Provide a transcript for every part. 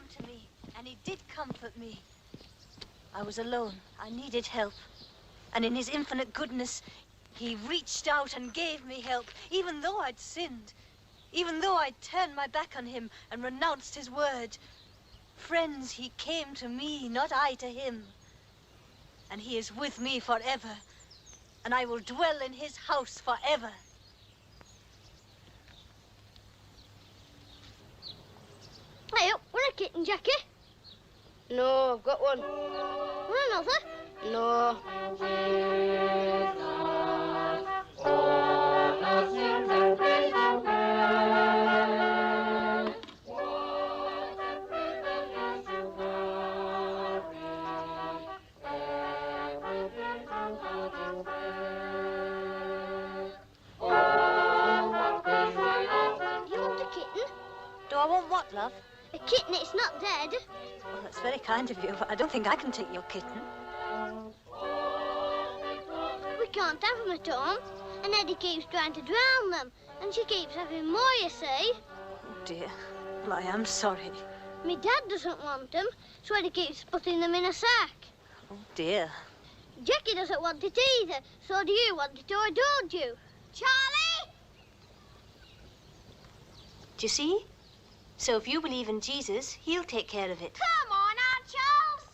to me, and he did comfort me. I was alone. I needed help. And in his infinite goodness, he reached out and gave me help, even though I'd sinned, even though I'd turned my back on him and renounced his word. Friends, he came to me, not I to him. And he is with me forever, and I will dwell in his house forever. Hey up, want a kitten, Jackie? No, I've got one. Want another? No. Do you want a kitten? Do I want what, love? A kitten, it's not dead. Well, that's very kind of you, but I don't think I can take your kitten. We can't have them at home. And Eddie keeps trying to drown them. And she keeps having more, you see. Oh, dear. Well, I am sorry. Me dad doesn't want them, so Eddie keeps putting them in a sack. Oh, dear. Jackie doesn't want it either. So do you want it, or don't you? Charlie! Do you see? So if you believe in Jesus, he'll take care of it. Come on, Aunt Charles!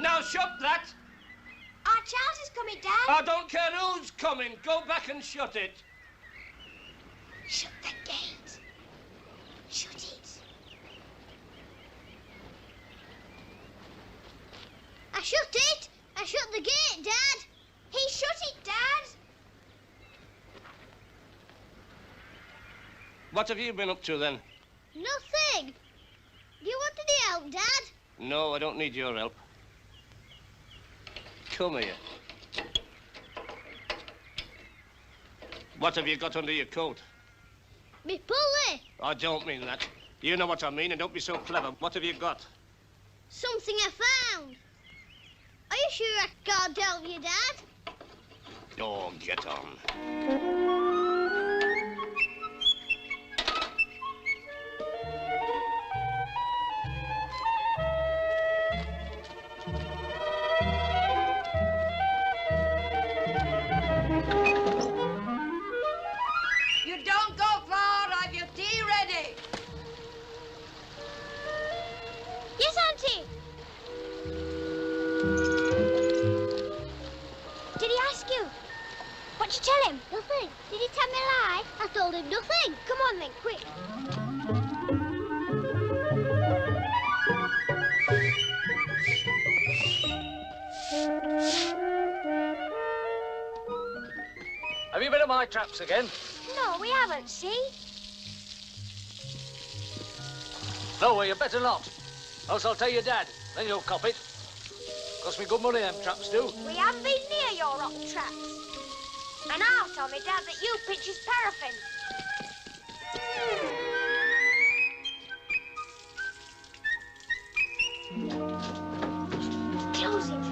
Now shut that! Aunt Charles is coming, Dad. I don't care who's coming. Go back and shut it. Shut the gate. Shut it. I shut it. I shut the gate, Dad. He shut it, Dad. What have you been up to then? Nothing. Do you want any help, Dad? No, I don't need your help. Come here. What have you got under your coat? Me pulley. I don't mean that. You know what I mean, and don't be so clever. What have you got? Something I found. Are you sure I can't help you, Dad? Oh, get on. You don't go far. Have your tea ready. Yes, Auntie. Did he ask you? What'd you tell him? Nothing. Did he tell me a lie? I told him nothing. Come on then, quick. Have you been at my traps again? No, we haven't, see? No, well, you better not. Else I'll tell your dad, then you'll cop it. Cost me good money, them traps do. We haven't been near your rock traps. And I'll tell me Dad that you pitch his paraffin. Close it.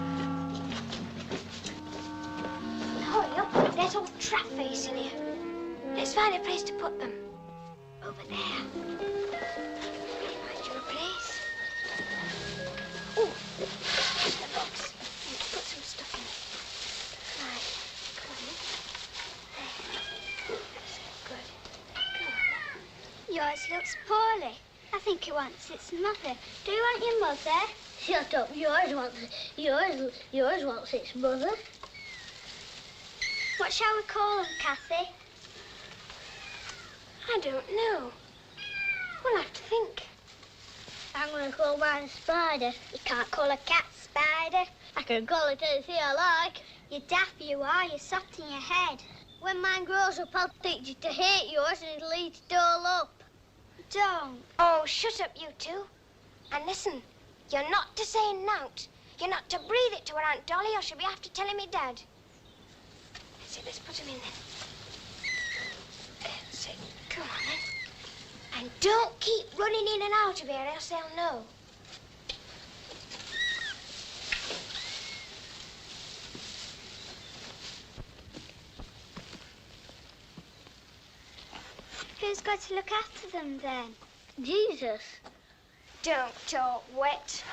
Hurry up. There's all trap face in here. Let's find a place to put them. Over there. Find you a place. Oh, there's the box. Put some stuff in it. Right. Come on. There. That's good. Come on. Yours looks poorly. I think it wants its mother. Do you want your mother? Shut up. Yours wants its mother. What shall we call them, Kathy? I don't know. We'll have to think. I'm going to call mine a spider. You can't call a cat spider. I can call it anything I like. You're daft, you are. You're soft in your head. When mine grows up, I'll teach it to hate yours and it'll eat it all up. Don't. Oh, shut up, you two. And listen, you're not to say nout. You're not to breathe it to her Aunt Dolly or she'll be after telling me Dad. That's it, let's put him in then. That's it. Come on, then. And don't keep running in and out of here, else they'll know. Who's got to look after them, then? Jesus. Don't talk wet.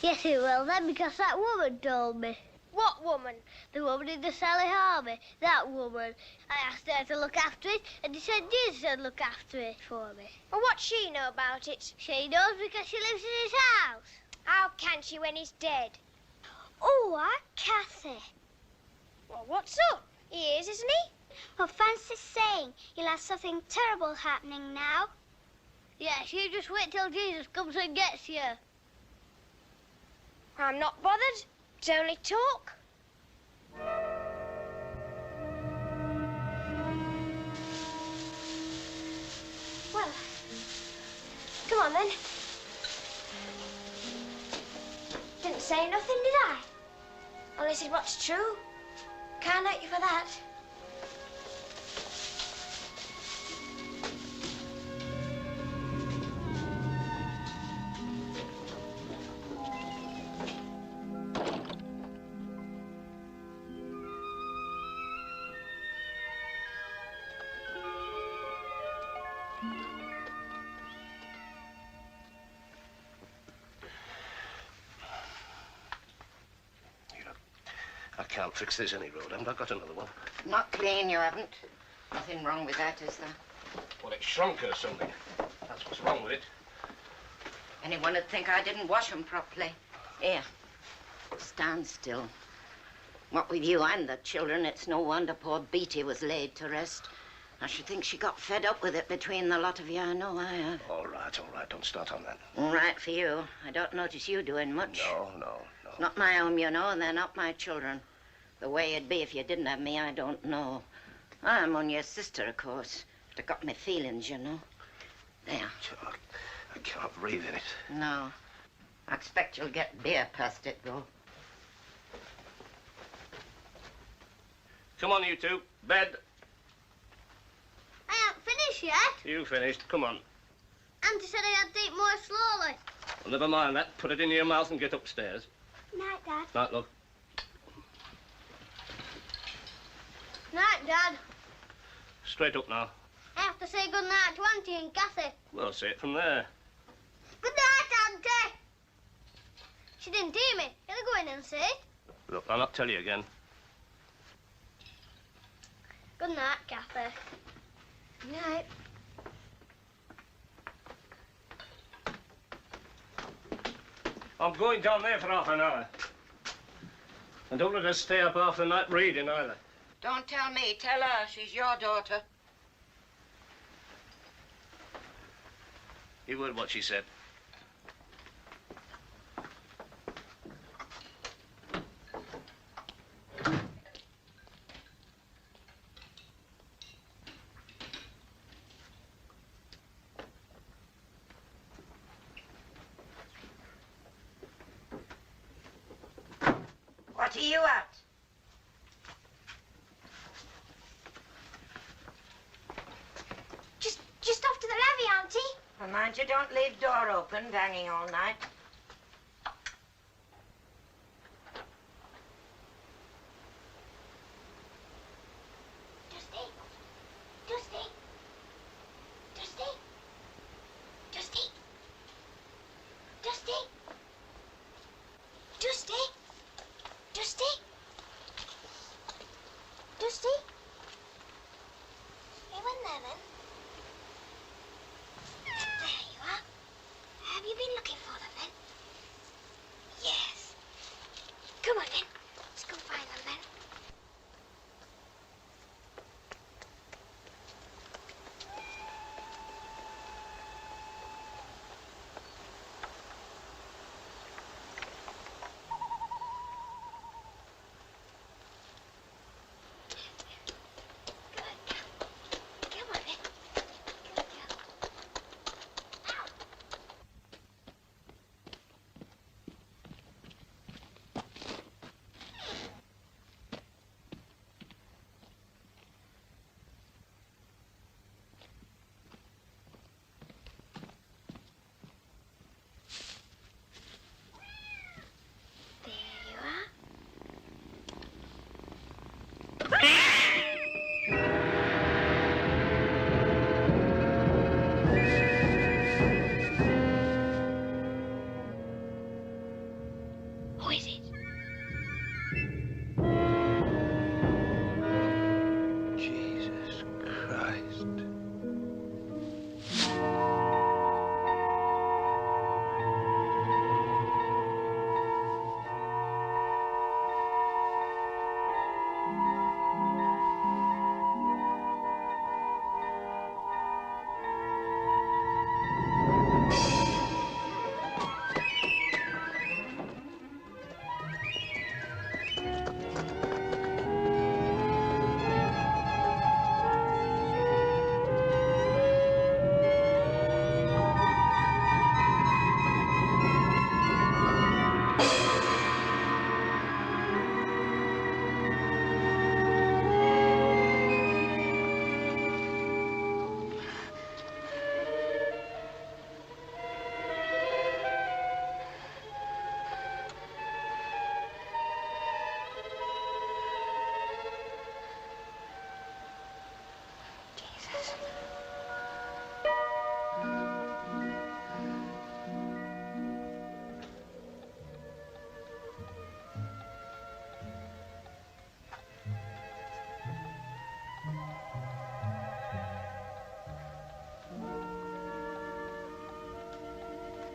Yes, he will, then, because that woman told me. What woman? The woman in the Sally Harbour. That woman. I asked her to look after it, and she said Jesus would look after it for me. Well, what's she know about it? She knows because she lives in his house. How can she when he's dead? Oh, Aunt Cathy. Well, what's up? He is, isn't he? Well, Francis saying you'll have something terrible happening now. Yes, you just wait till Jesus comes and gets you. I'm not bothered. It's only talk. Well, come on then. Didn't say nothing, did I? Well, this is what's true. Can't hurt you for that. I can't fix this any road. Haven't I got another one? Not clean, you haven't. Nothing wrong with that, is there? Well, it shrunk or something. That's what's wrong with it. Anyone would think I didn't wash them properly. Here, stand still. What with you and the children, it's no wonder poor Beatty was laid to rest. I should think she got fed up with it between the lot of you. I know I have. All right, all right. Don't start on that. All right for you. I don't notice you doing much. No. Not my home, you know, and they're not my children. The way it'd be if you didn't have me, I don't know. I'm only your sister, of course. But I got my feelings, you know. There. I can't breathe in it. No. I expect you'll get beer past it, though. Come on, you two. Bed. I haven't finished yet. You finished. Come on. Auntie said I had to eat more slowly. Well, never mind that. Put it in your mouth and get upstairs. Night, Dad. Night, love. Night, Dad. Straight up now. I have to say good night to Auntie and Cathy. Well, say it from there. Good night, Auntie. She didn't hear me. Can I go in and say it? Look, I'll not tell you again. Good night, Cathy. Good night. I'm going down there for half an hour. And don't let her stay up half the night reading either. Don't tell me. Tell her. She's your daughter. You heard what she said. What are you at? Just off to the levee, Auntie. Well, mind you don't leave door open, banging all night. Dusty. Dusty. Dusty. Dusty. Dusty. Dusty. Dusty. Dusty. He went there then. There you are. Have you been looking for them then? Yes. Come on then. Let's go find them then.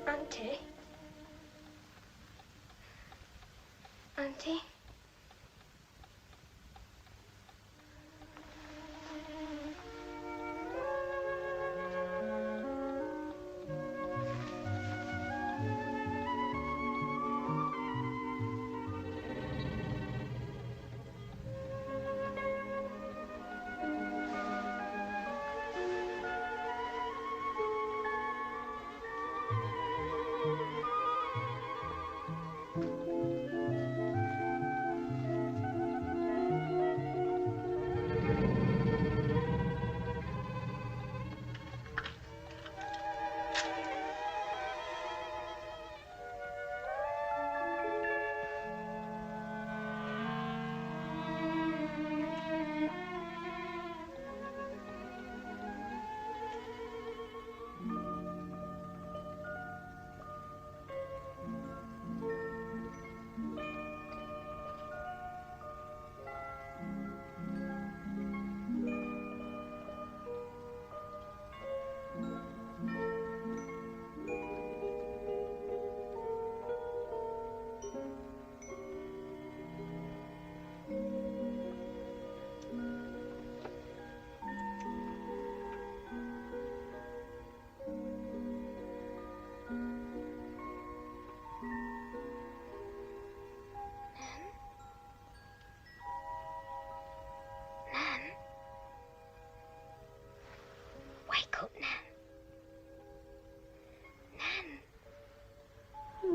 Auntie? Auntie? Wake up, Nan. Nan.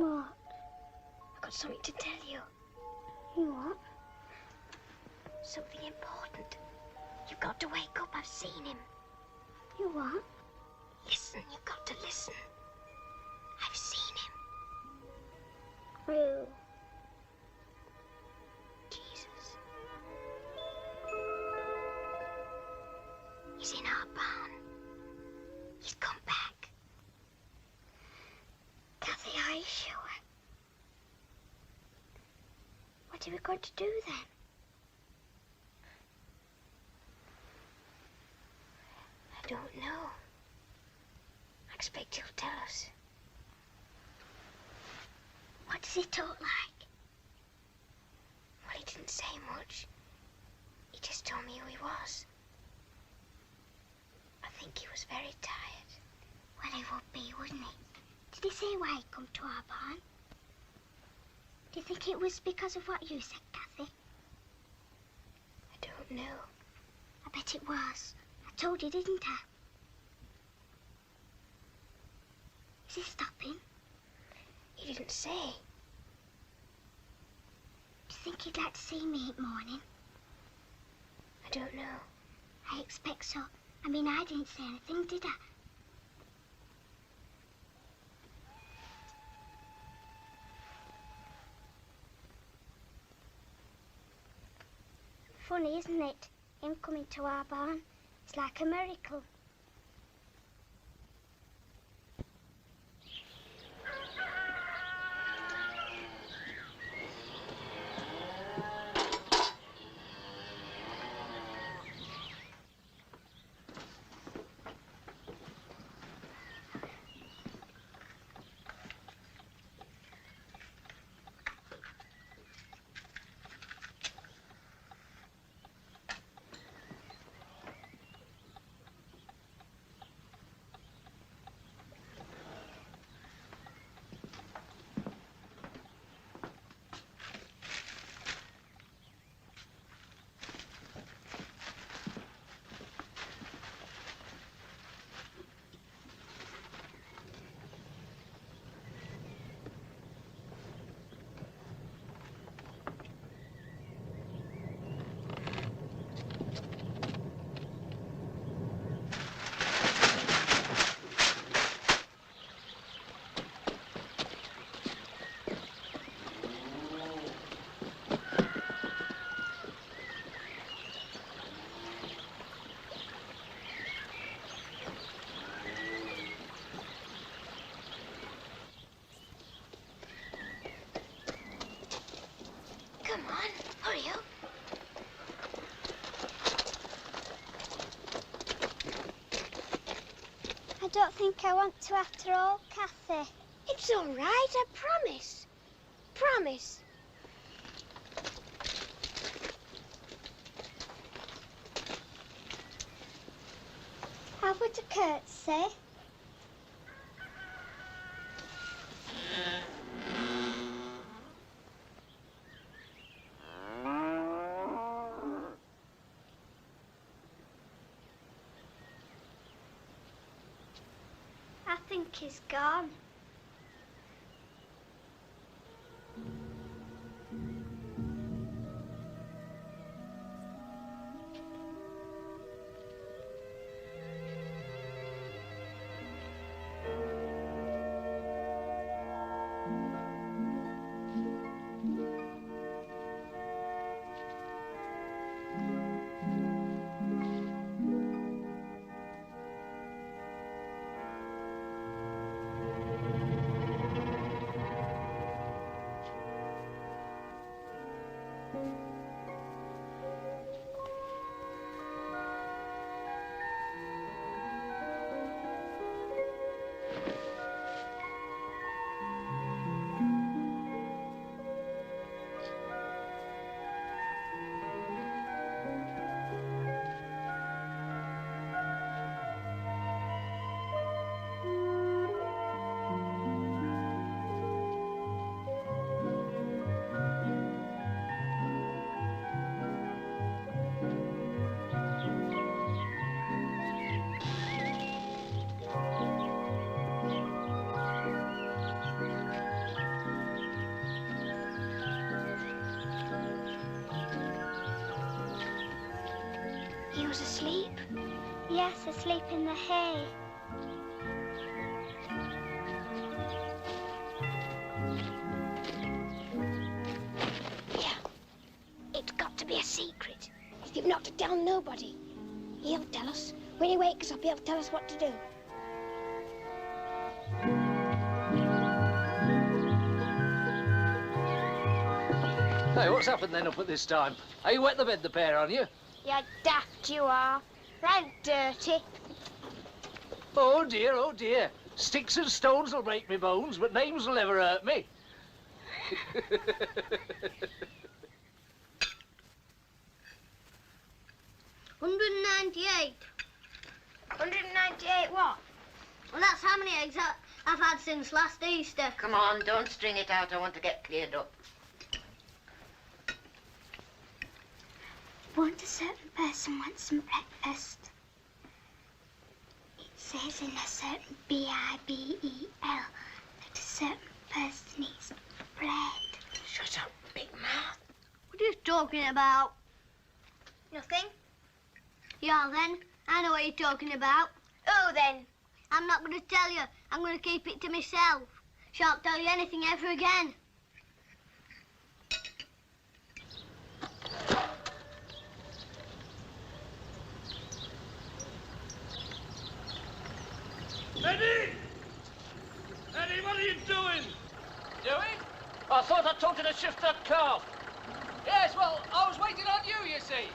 What? I've got something to tell you. What? Something important. You've got to wake up. I've seen him. You what? Listen, you've got to listen. I've seen him. Who? Jesus. He's in our barn. He's come back. Kathy, are you sure? What are we going to do then? I don't know. I expect he'll tell us. What does he talk like? Well, he didn't say much. He just told me who he was. I think he was very tired. Well, he would be, wouldn't he? Did he say why he'd come to our barn? Do you think it was because of what you said, Kathy? I don't know. I bet it was. I told you, didn't I? Is he stopping? He didn't say. Do you think he'd like to see me at morning? I don't know. I expect so. I mean, I didn't say anything, did I? Funny, isn't it? Him coming to our barn. It's like a miracle. don't think I want to after all, Kathy. It's all right, I promise. Promise. How would a curtsy? I think he's gone. He was asleep? Yes, asleep in the hay. Yeah, it's got to be a secret. You've not to tell nobody. He'll tell us. When he wakes up, he'll tell us what to do. Hey, what's happened then up at this time? Are you wet the bed, the pair on you? Yeah, daft you are. Right dirty. Oh dear, oh dear. Sticks and stones will break me bones, but names will never hurt me. 198. 198 what? Well, that's how many eggs I've had since last Easter. Come on, don't string it out. I want to get cleared up. Won't a certain person want some breakfast? It says in a certain Bible that a certain person eats bread. Shut up, big mouth. What are you talking about? Nothing? Yeah, then. I know what you're talking about. Oh, then. I'm not going to tell you. I'm going to keep it to myself. Shan't tell you anything ever again. Eddie! Eddie, what are you doing? Doing? I thought I told you to shift that calf. Yes, well, I was waiting on you, you see.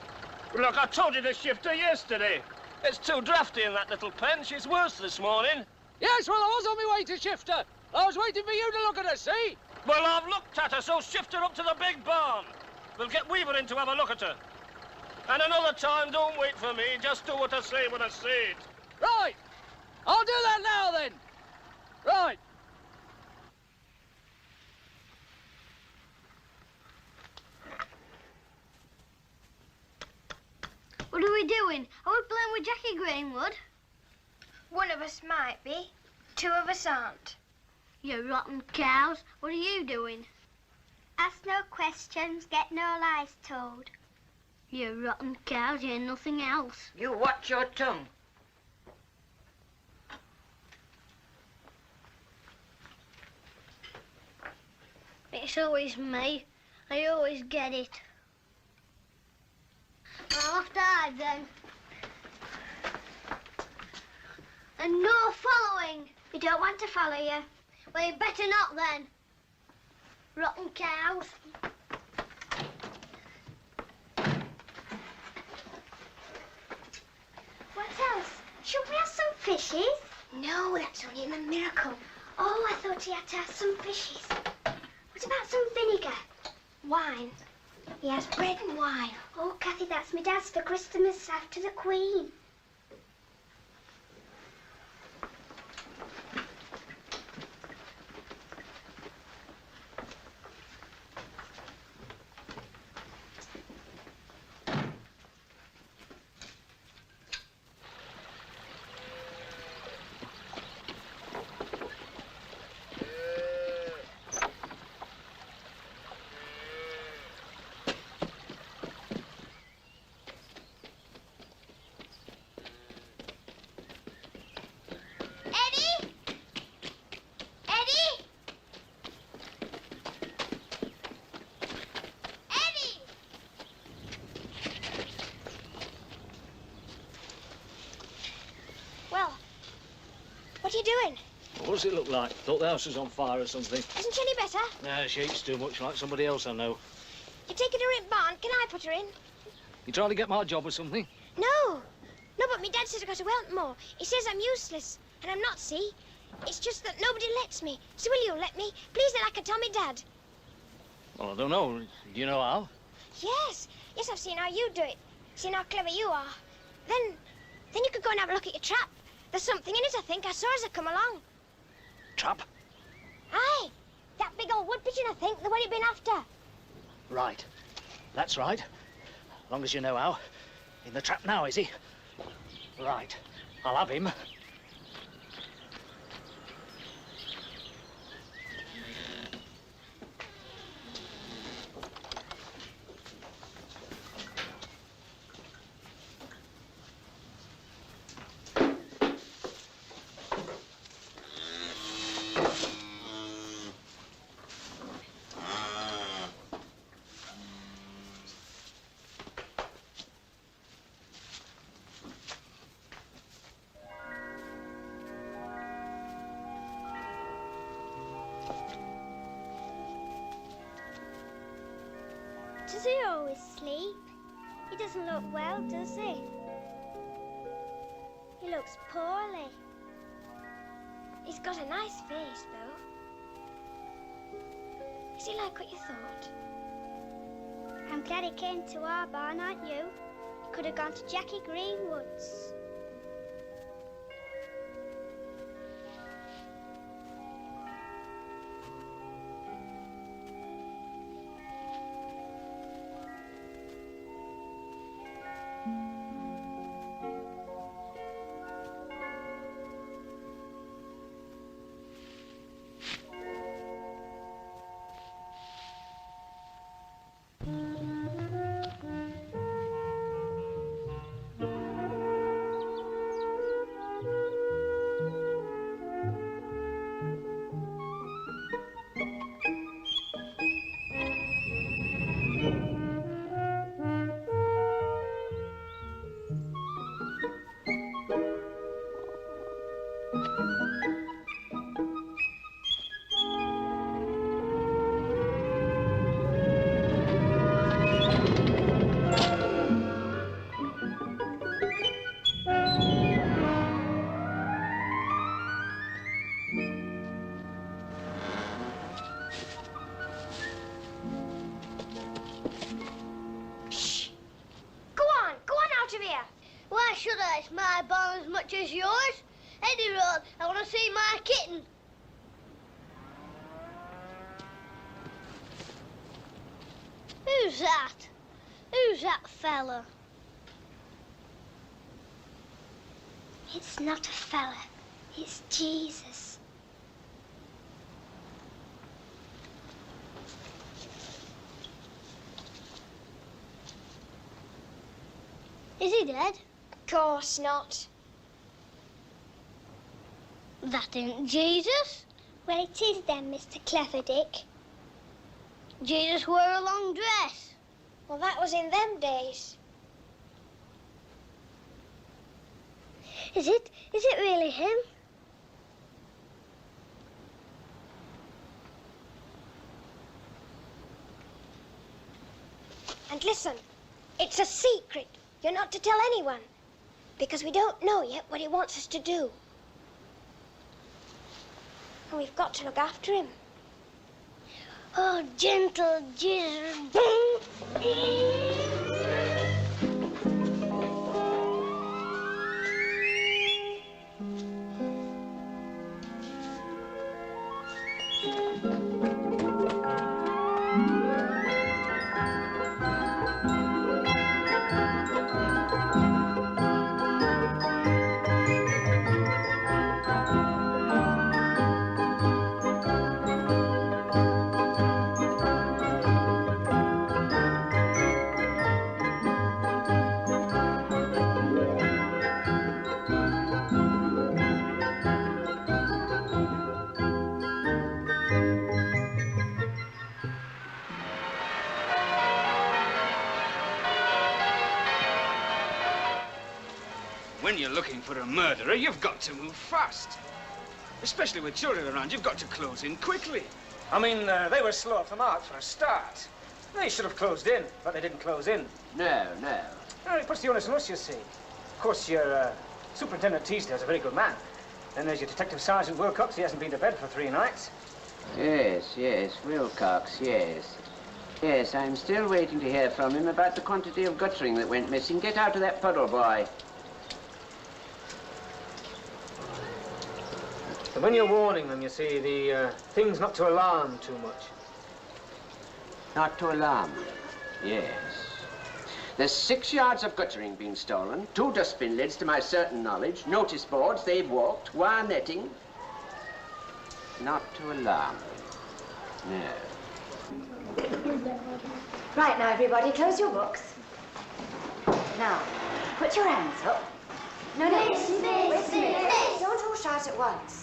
Look, I told you to shift her yesterday. It's too drafty in that little pen. She's worse this morning. Yes, well, I was on my way to shift her. I was waiting for you to look at her, see? Well, I've looked at her, so shift her up to the big barn. We'll get Weaver in to have a look at her. And another time, don't wait for me. Just do what I say when I say it. Right. I'll do that now, then. Right. What are we doing? Are we playing with Jackie Greenwood? One of us might be. Two of us aren't. You rotten cows. What are you doing? Ask no questions, get no lies told. You rotten cows, you're nothing else. You watch your tongue. It's always me. I always get it. I'll have to hide then. And no following. We don't want to follow you. Well, you better not then. Rotten cows. What else? Should we have some fishes? No, be him a miracle. Oh, I thought he had to have some fishes. What about some vinegar? Wine. He has bread and wine. Oh, Kathy, that's my dad's for Christmas after the Queen. What are you doing? What does it look like? Thought the house was on fire or something. Isn't she any better? Nah, she eats too much like somebody else I know. You're taking her in barn. Can I put her in? You trying to get my job or something? No. No, but my dad says I've got to help more. He says I'm useless, and I'm not, see? It's just that nobody lets me. So will you let me? Please, then I can tell me dad. Well, I don't know. Do you know how? Yes. Yes, I've seen how you do it. Seen how clever you are. Then you could go and have a look at your trap. There's something in it, I think. I saw as I come along. Trap? Aye. That big old wood pigeon, I think, the one you've been after. Right. That's right. As long as you know how. In the trap now, is he? Right. I'll have him. Does he always sleep? He doesn't look well, does he? He looks poorly. He's got a nice face, though. Is he like what you thought? I'm glad he came to our barn, aren't you? He could have gone to Jackie Greenwood's. Why should I? It's my barn as much as yours. Eddie Road, I want to see my kitten. Who's that? Who's that fella? It's not a fella. It's Jesus. Is he dead? Of course not. That ain't Jesus. Well, it is then, Mr. Cleverdick. Jesus wore a long dress. Well, that was in them days. Is it really him? And listen, it's a secret. You're not to tell anyone, because we don't know yet what he wants us to do. And we've got to look after him. Oh, gentle Jesus. When you're looking for a murderer, you've got to move fast. Especially with children around, you've got to close in quickly. I mean, they were slow off the mark for a start. They should have closed in, but they didn't close in. No. Well, it puts the onus on us, you see. Of course, your Superintendent Teasdale's a very good man. Then there's your Detective Sergeant Wilcox. He hasn't been to bed for 3 nights. Yes, Wilcox, yes. Yes, I'm still waiting to hear from him about the quantity of guttering that went missing. Get out of that puddle, boy. So when you're warning them, you see, the things not to alarm too much. Not to alarm them, yes. There's 6 yards of guttering been stolen, 2 dustbin lids to my certain knowledge, notice boards, they've walked, wire netting. Not to alarm them, no. Right, now, everybody, close your books. Now, put your hands up. No, Miss. Wait a minute. Don't all shout at once.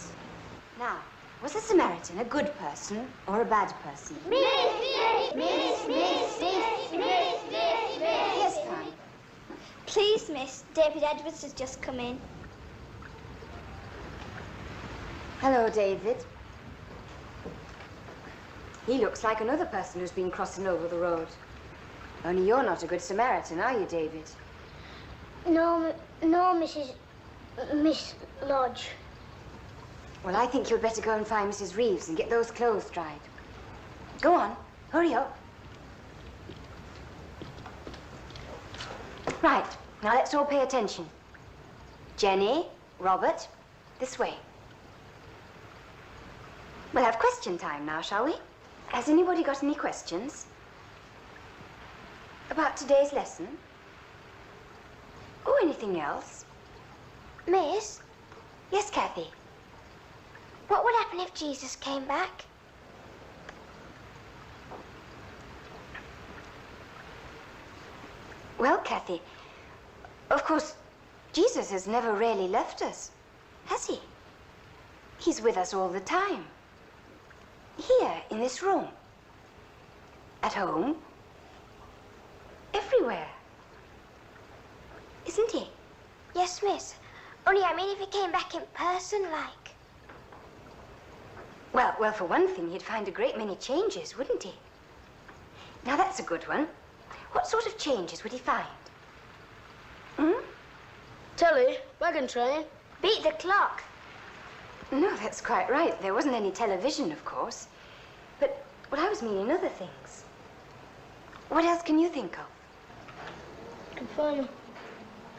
Now, was the Samaritan a good person or a bad person? Yes, Pam. Please, miss, David Edwards has just come in. Hello, David. He looks like another person who's been crossing over the road. Only you're not a good Samaritan, are you, David? No, Miss Lodge. Well, I think you'd better go and find Mrs. Reeves and get those clothes dried. Go on, hurry up. Right, now let's all pay attention. Jenny, Robert, this way. We'll have question time now, shall we? Has anybody got any questions? About today's lesson? Or anything else? Miss, Yes, Kathy? what would happen if Jesus came back? Well, Kathy, of course, Jesus has never really left us, has he? He's with us all the time. Here, in this room. At home. Everywhere. Isn't he? Yes, miss. Only I mean if he came back in person, like. Well, for one thing, he'd find a great many changes, wouldn't he? Now, that's a good one. What sort of changes would he find? Telly, wagon train. Beat the clock. No, that's quite right. There wasn't any television, of course. But, well, I was meaning other things. What else can you think of? Cup final.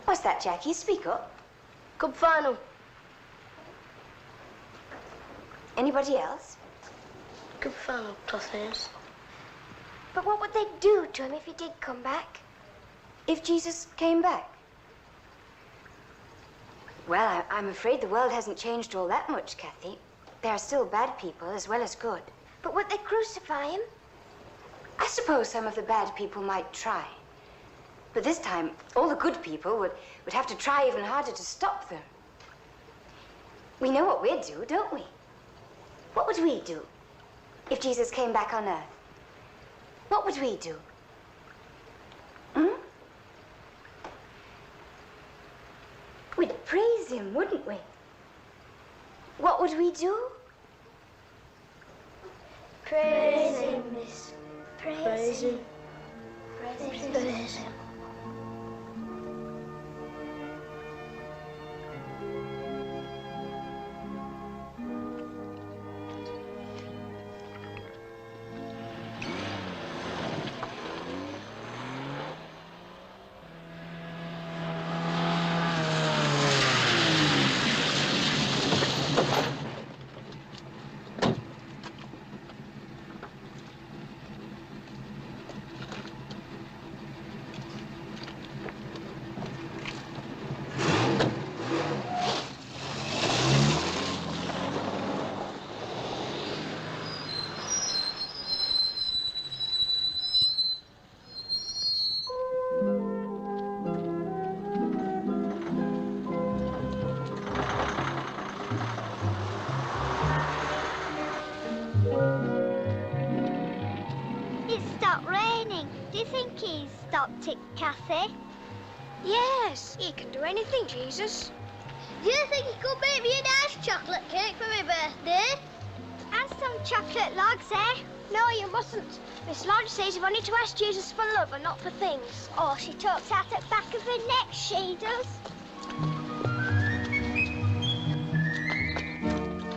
What's that, Jackie? Speak up. Cup final. Anybody else? Cup final, Tossers. But what would they do to him if he did come back? If Jesus came back? Well, I'm afraid the world hasn't changed all that much, Kathy. There are still bad people as well as good. But would they crucify him? I suppose some of the bad people might try. But this time, all the good people would have to try even harder to stop them. We know what we'd do, don't we? What would we do if Jesus came back on Earth? What would we do? We'd praise him, wouldn't we? What would we do? Praise him, miss. Praise him. Praise him. you think he's stopped it, Kathy? Yes, he can do anything, Jesus. Do you think he could make me a nice chocolate cake for my birthday? And some chocolate logs, eh? No, you mustn't. Miss Lodge says you've only to ask Jesus for love and not for things. Oh, she talks out at the back of her neck, she does.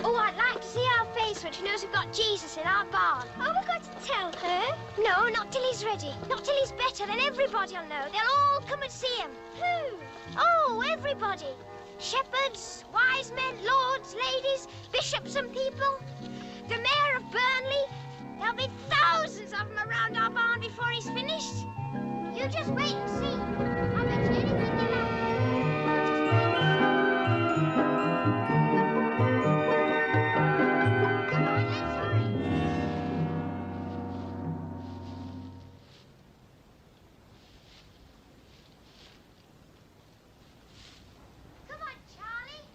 Oh, I'd like to see her face when she knows we've got Jesus in our barn. Oh, we've got to tell her. No, not till he's ready. Not till he's better, then everybody'll know. They'll all come and see him. Who? Oh, everybody. Shepherds, wise men, lords, ladies, bishops and people. The mayor of Burnley. There'll be thousands of them around our barn before he's finished. You just wait and see. I'll bet you anything you like. Come on, let's hurry. Come on, Charlie.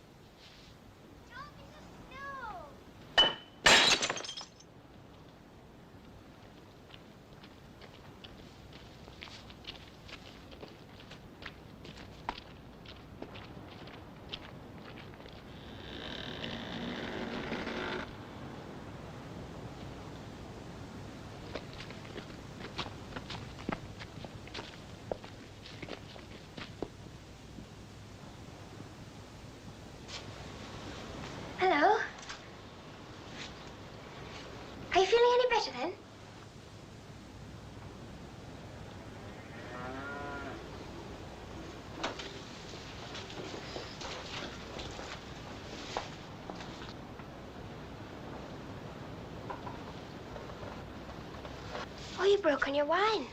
Don't be so slow. Hello. Are you feeling any better then? Oh, you broke on your wine.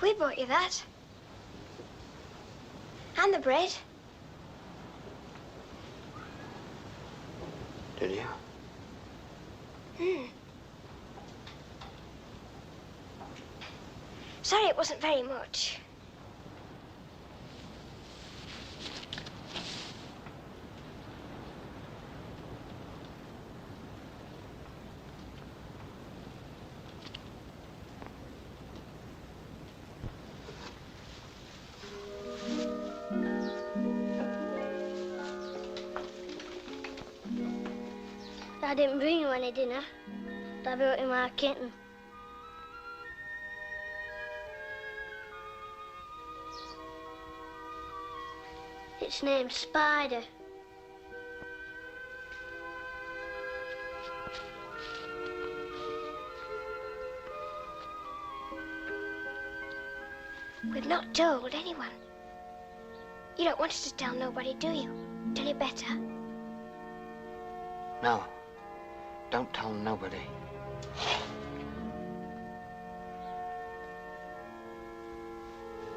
We bought you that. And the bread. Did you? Sorry it wasn't very much. I didn't bring you any dinner. I brought you my kitten. Its name's Spider. We've not told anyone. You don't want us to tell nobody, do you? Till you're better. No. Don't tell nobody.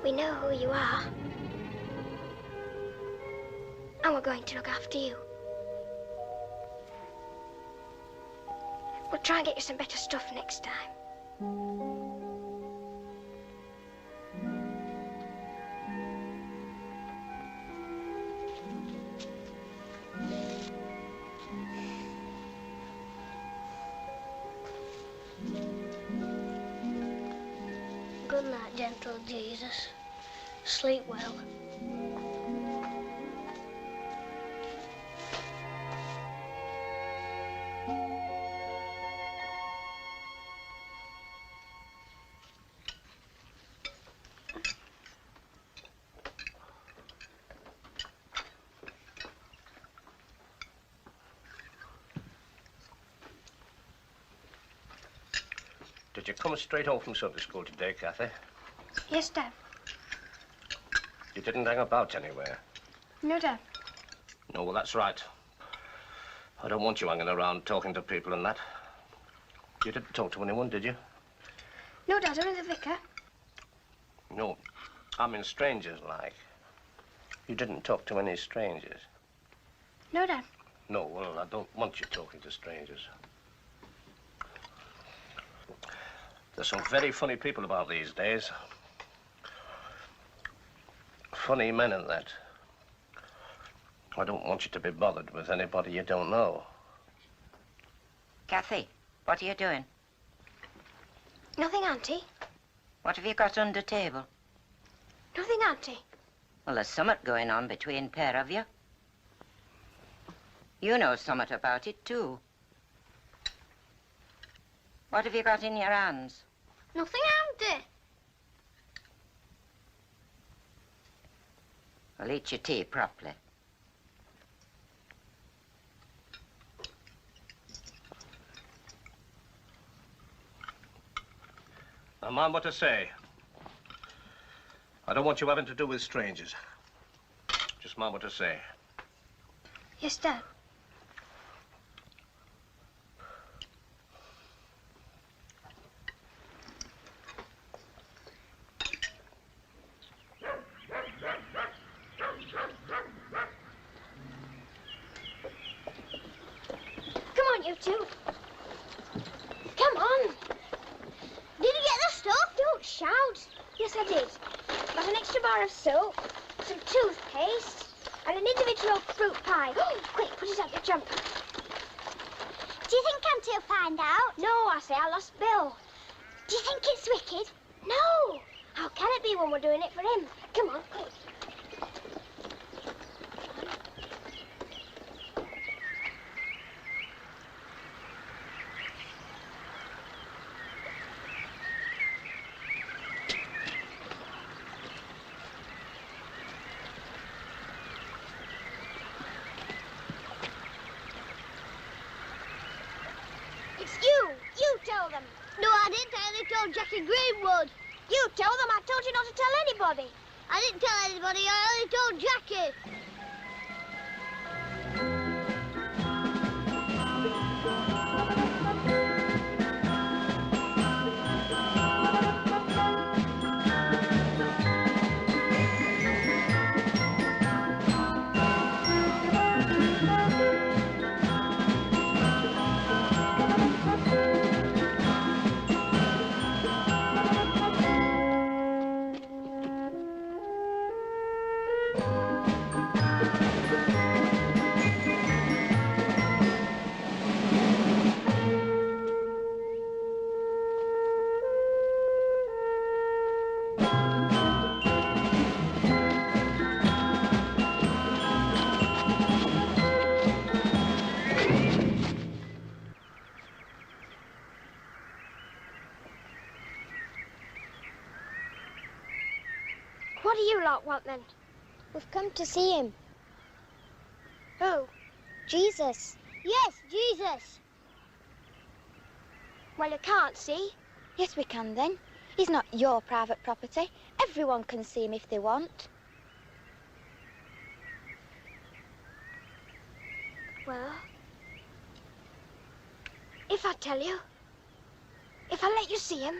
We know who you are. And we're going to look after you. We'll try and get you some better stuff next time. Good night, gentle Jesus. Sleep well. Did you come straight home from Sunday school today, Kathy? Yes, Dad. You didn't hang about anywhere? No, Dad. No, well, that's right. I don't want you hanging around talking to people and that. You didn't talk to anyone, did you? No, Dad, only the vicar. No, I mean strangers, like. You didn't talk to any strangers? No, Dad. No, well, I don't want you talking to strangers. There's some very funny people about these days. Funny men and that. I don't want you to be bothered with anybody you don't know. Kathy, what are you doing? Nothing, Auntie. What have you got under table? Nothing, Auntie. Well, there's summat going on between pair of you. You know summat about it, too. What have you got in your hands? Nothing, Auntie. Well, eat your tea properly. Now, mind what I say. I don't want you having to do with strangers. Just mind what I say. Yes, Dad. Come on, you two. Come on. Did you get the stuff? Don't shout. Yes, I did. Got an extra bar of soap, some toothpaste, and an individual fruit pie. Quick, put it up your jumper. Do you think Auntie will find out? No, I say I lost Bill. Do you think it's wicked? No. How can it be when we're doing it for him? Come on, quick. No, I didn't. I only told Jackie Greenwood. You told them. I told you not to tell anybody. I didn't tell anybody. I only told Jackie. What do you lot want, then? We've come to see him. Who? Jesus. Yes, Jesus. Well, you can't see. Yes, we can then. He's not your private property. Everyone can see him if they want. Well, if I tell you, if I let you see him,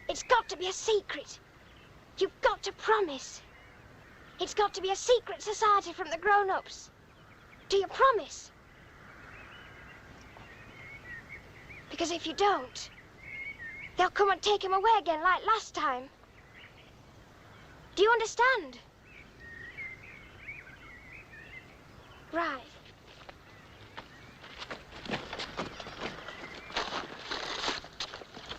it's got to be a secret. You've got to promise. It's got to be a secret society from the grown-ups. Do you promise? Because if you don't, they'll come and take him away again like last time. Do you understand? Right.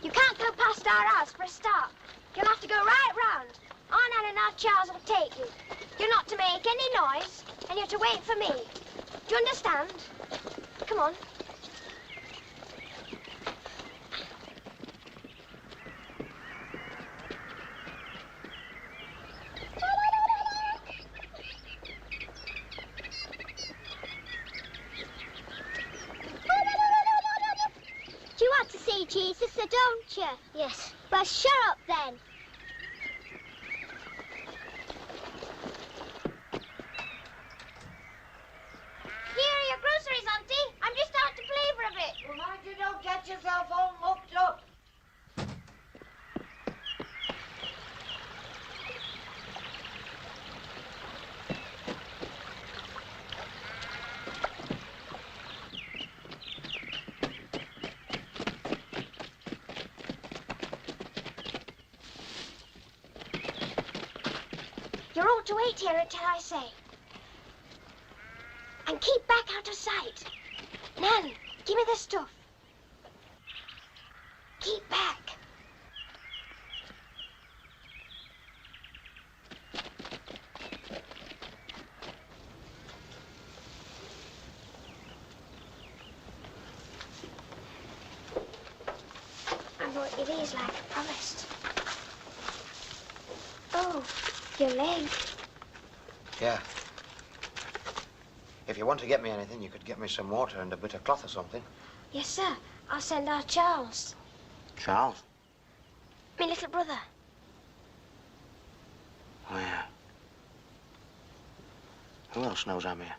You can't go past our house for a start. You'll have to go right round. Aunt Anne and Aunt Charles will take you. You're not to make any noise, and you're to wait for me. Do you understand? Come on. Do you want to see Jesus, or don't you? Yes. Well, shut up then. Here are your groceries, Auntie. I'm just out to play for a bit. Well, mind you don't get yourself all mucked up. You're all to wait here until I say. And keep back out of sight. Nan, give me the stuff. Keep back. it is like I promised. Oh, your leg. Yeah. If you want to get me anything, you could get me some water and a bit of cloth or something. Yes, sir. I'll send out Charles. Charles? My little brother. Oh, yeah. Who else knows I'm here?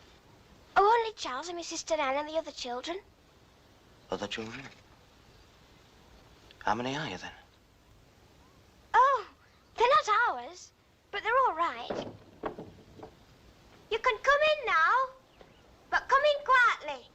Oh, only Charles and my sister Anne and the other children. Other children? How many are you, then? Oh, they're not ours, but they're all right. You can come in now, but come in quietly.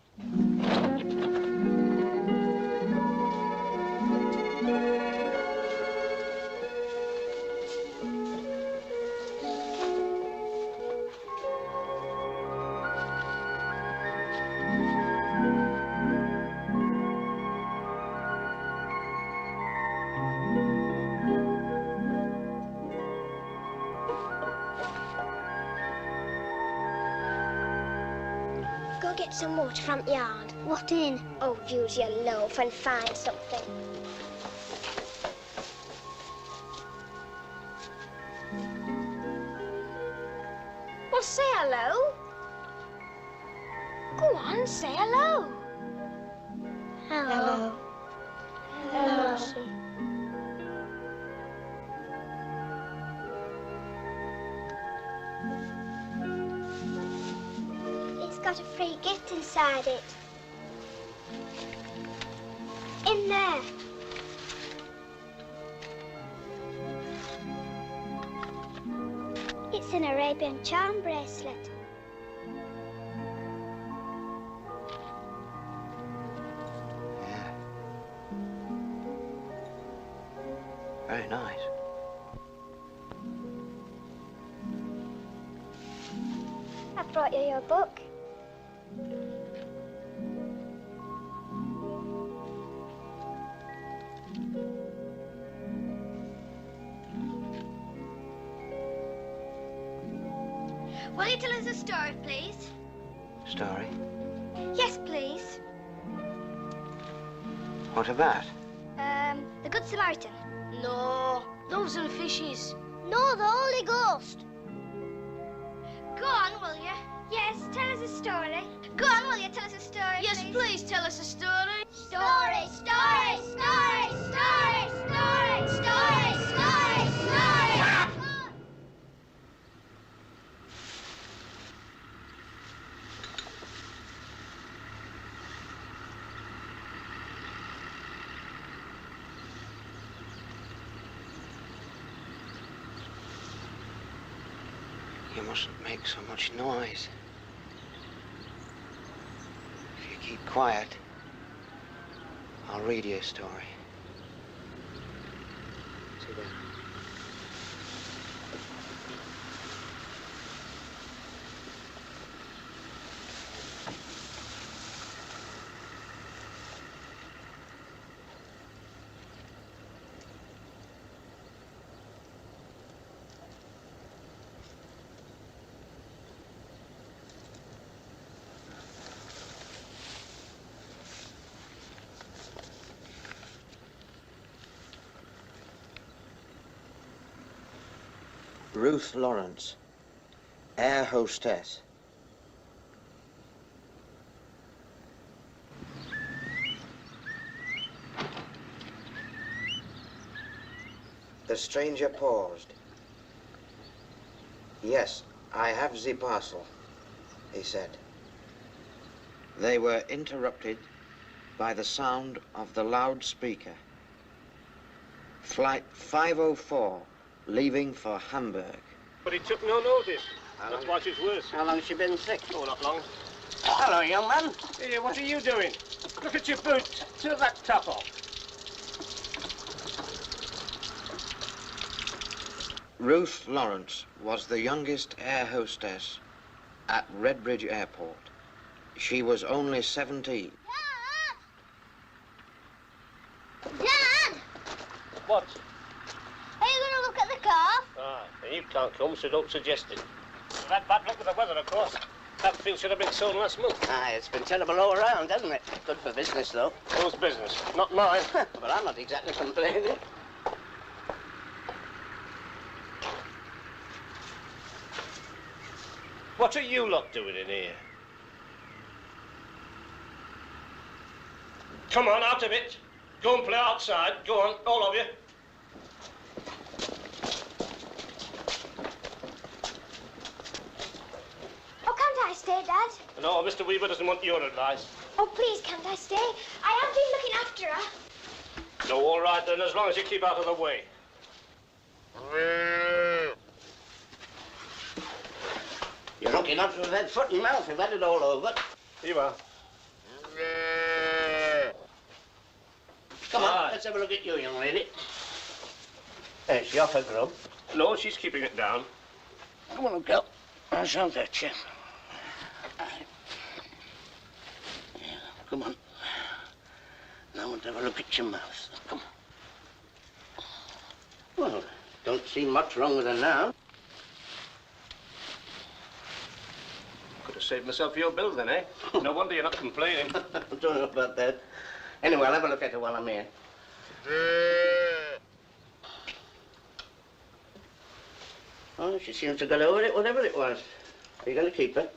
Go get some water from the yard. What in? Oh, use your loaf and find something. Well, say hello. Go on, say hello. Hello. Hello. It's got a free gift inside it. In there. It's an Arabian charm bracelet. Yeah. Very nice. I brought you your book. Will you tell us a story, please? Story? Yes, please. What about? The Good Samaritan. No, those are fishes. No, the Holy Ghost. Go on, will you? Yes, tell us a story. Go on, will you tell us a story, Yes, please tell us a story. Story, story, story, story, story, story, story, story. You mustn't make so much noise. If you keep quiet, I'll read you a story. Sit down. Ruth Lawrence, air hostess. The stranger paused. Yes, I have the parcel, he said. They were interrupted by the sound of the loudspeaker. Flight 504, leaving for Hamburg. But he took no notice. That's what is worse. How long's she been sick? Oh, not long. Hello, young man. Here, what are you doing? Look at your boots. Take that top off. Ruth Lawrence was the youngest air hostess at Redbridge Airport. She was only 17. Dan! What? Are you going to look at the car? Ah, and you can't come, so don't suggest it. We've had bad luck with the weather, of course. That field should have been sold last month. Aye, it's been terrible all around, hasn't it? Good for business, though. Whose business? Not mine. But I'm not exactly complaining. What are you lot doing in here? Come on, out of it. Go and play outside. Go on, all of you. Oh, can't I stay, Dad? No, Mr. Weaver doesn't want your advice. Oh, please, can't I stay? I have been looking after her. No, all right then, as long as you keep out of the way. You're lucky not to have had foot and mouth. You've had it all over. You are. Come on, let's have a look at you, young lady. There's your for grub. No, she's keeping it down. Come on, girl. I shan't hurt you. Yeah, come on. Now we'll have a look at your mouth. Come on. Well, don't see much wrong with her now. Could have saved myself your bill then, eh? No wonder you're not complaining. I don't know about that. Anyway, I'll have a look at her while I'm here. Oh, she seems to have got over it, whatever it was. Are you going to keep her?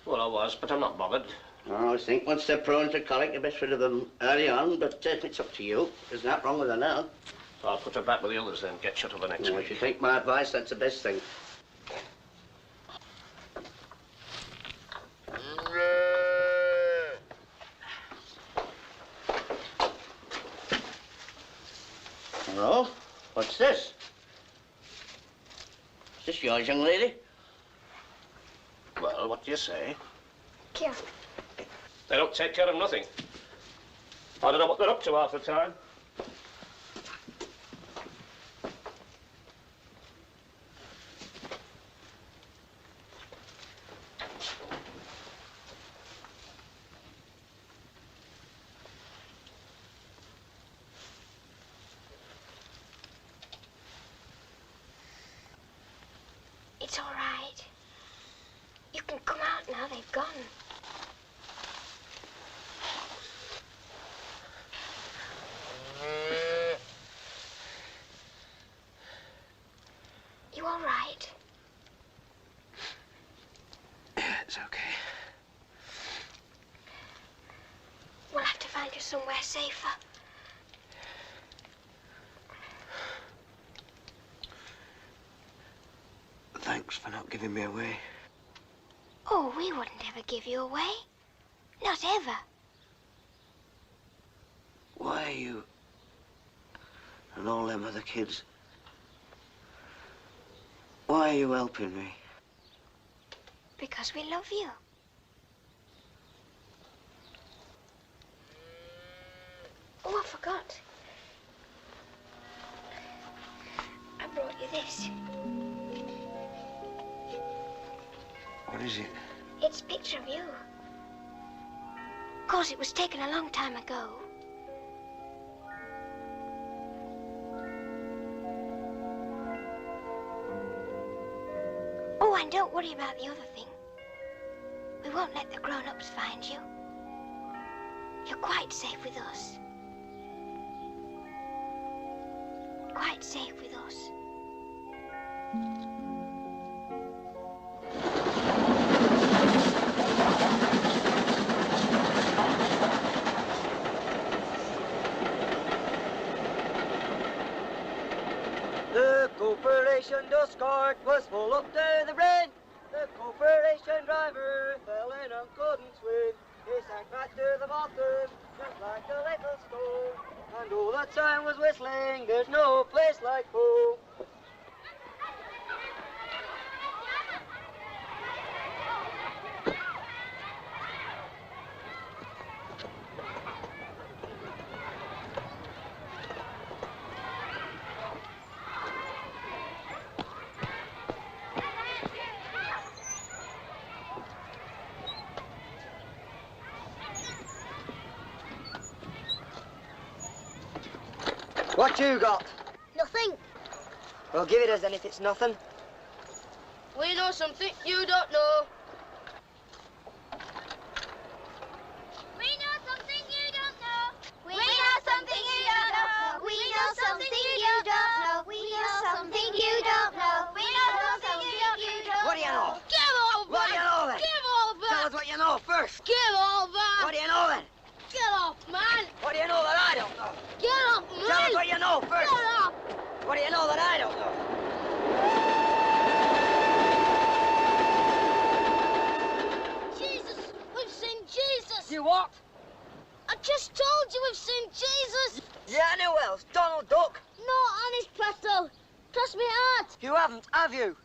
Well, I was, but I'm not bothered. I always think once they're prone to colic, you're best rid of them early on, but it's up to you. There's nothing wrong with her now. I'll put her back with the others then. Get shut of her next week. If you take my advice, that's the best thing. Hello? What's this? Is this yours, young lady? Well, what do you say? Here. They don't take care of nothing. I don't know what they're up to half the time. It's all right. You can come out now, they've gone. You all right? Yeah, it's okay. We'll have to find you somewhere safer. Thanks for not giving me away. Oh, we wouldn't ever give you away. Not ever. Why are you and all them other kids? Why are you helping me? Because we love you. Oh, I forgot. I brought you this. What is it? It's a picture of you. Of course, it was taken a long time ago. Oh, and don't worry about the other thing. We won't let the grown-ups find you. You're quite safe with us. Quite safe with us. The corporation dust cart was full up to the brim. The corporation driver fell in and couldn't swim. He sank right to the bottom, just like a little stone. And all the time was whistling, there's no place like home. What you got? Nothing. Well, give it us then if it's nothing. We know something you don't know. I just told you we've seen Jesus. Yeah, and who else? Donald Duck? No, honest, Pato. Cross me heart. You haven't, have you?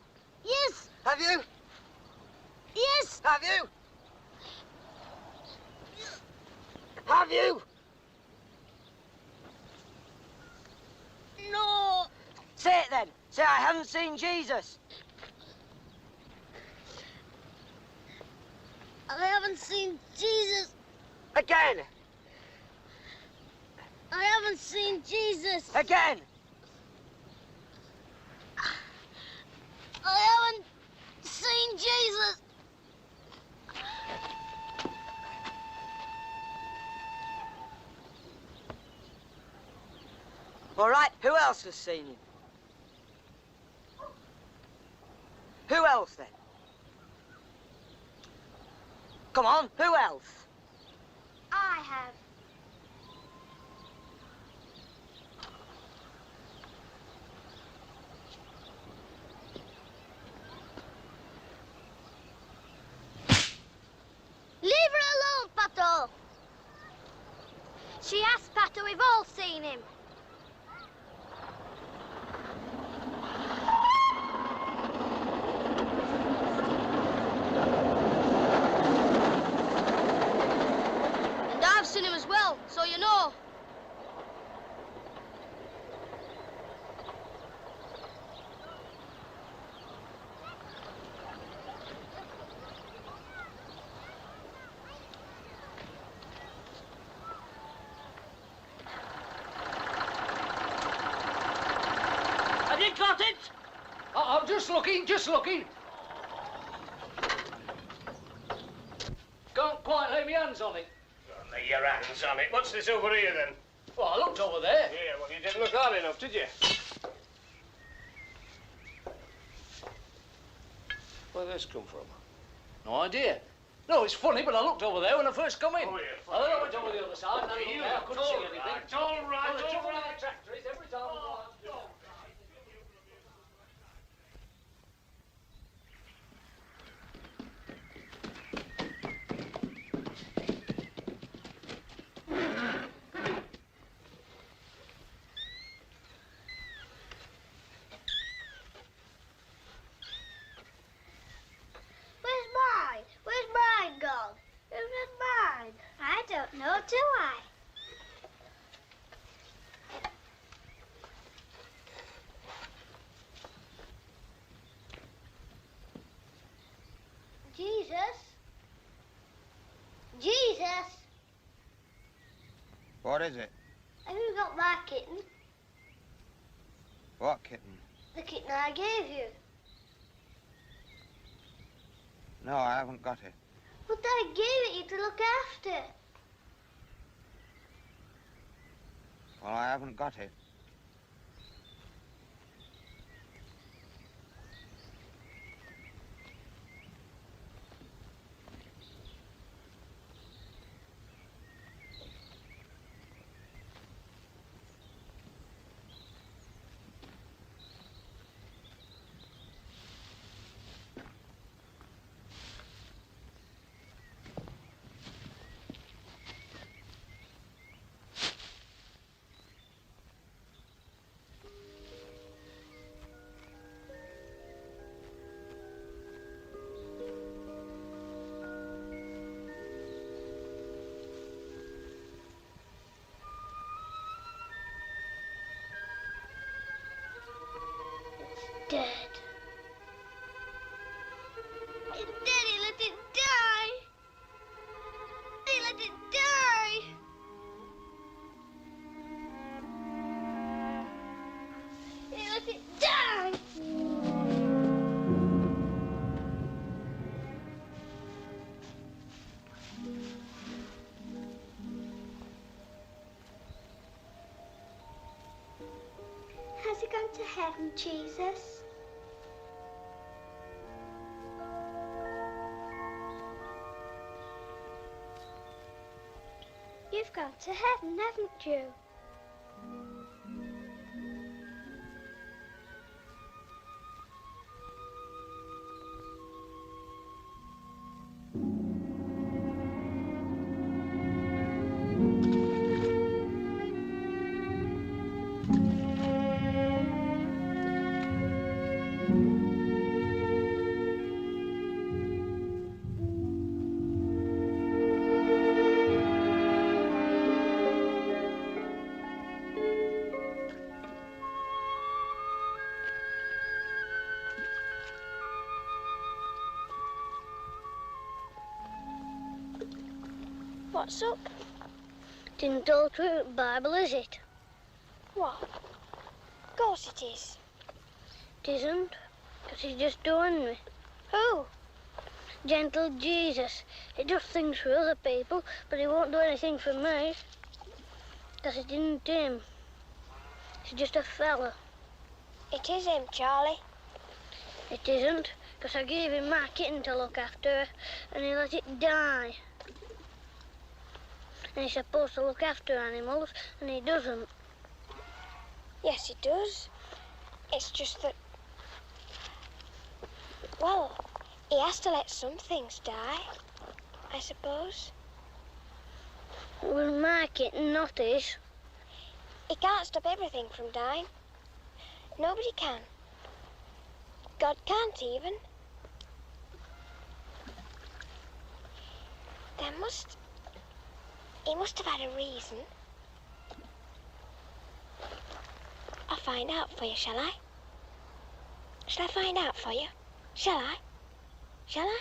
Yes. Have you? Yes. Have you? Have you? No. Say it then. Say I haven't seen Jesus. I haven't seen Jesus. Again. I haven't seen Jesus. Again. I haven't seen Jesus. All right, who else has seen him? Who else, then? Come on, who else? I have. Leave her alone, Pato. She has, Pato. We've all seen him. And I've seen him as well, so you know. Have you got it? I'm just looking, just looking. Can't quite lay my hands on it. Lay your hands on it. What's this over here, then? Well, I looked over there. Yeah, well, you didn't look hard enough, did you? Where'd this come from? No idea. No, it's funny, but I looked over there when I first come in. Oh, yeah. I then I went over the other side, and I looked there, I couldn't see anything. It's all right, Well, the all trouble with right. the tractor is every time I go out to do it. Where's mine? Where's mine gone? Where's mine? I don't know, do I? Jesus? Jesus? What is it? Have you got my kitten? What kitten? The kitten I gave you. No, I haven't got it. But I gave it you to look after. Well, I haven't got it. Dead. Daddy let it die. He let it die. He let it die. Has he gone to heaven, Jesus? You've gone to heaven, haven't you? What's up? Didn't all through the Bible, is it? What? Of course it is. It isn't, because he's just doing me. Who? Gentle Jesus. He does things for other people, but he won't do anything for me. Because it isn't him. He's just a fella. It is him, Charlie. It isn't, because I gave him my kitten to look after, and he let it die. And he's supposed to look after animals, and he doesn't. Yes, he does. It's just that... Well, he has to let some things die, I suppose. It was my kitten, not his. He can't stop everything from dying. Nobody can. God can't even. He must have had a reason. I'll find out for you, shall I? Shall I find out for you? Shall I? Shall I?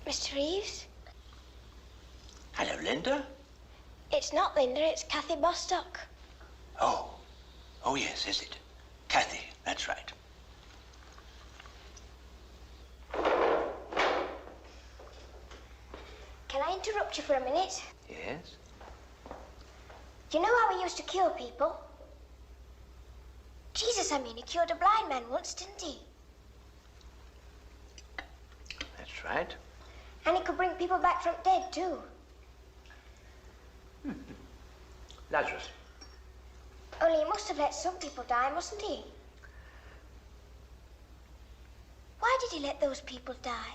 Mr. Reeves? Hello, Linda. It's not Linda, it's Kathy Bostock. Oh. Oh, yes, is it? Kathy, that's right. Can I interrupt you for a minute? Yes? Do you know how he used to kill people? Jesus, I mean, he killed a blind man once, didn't he? That's right. And he could bring people back from dead, too. Lazarus. Only he must have let some people die, mustn't he? Why did he let those people die?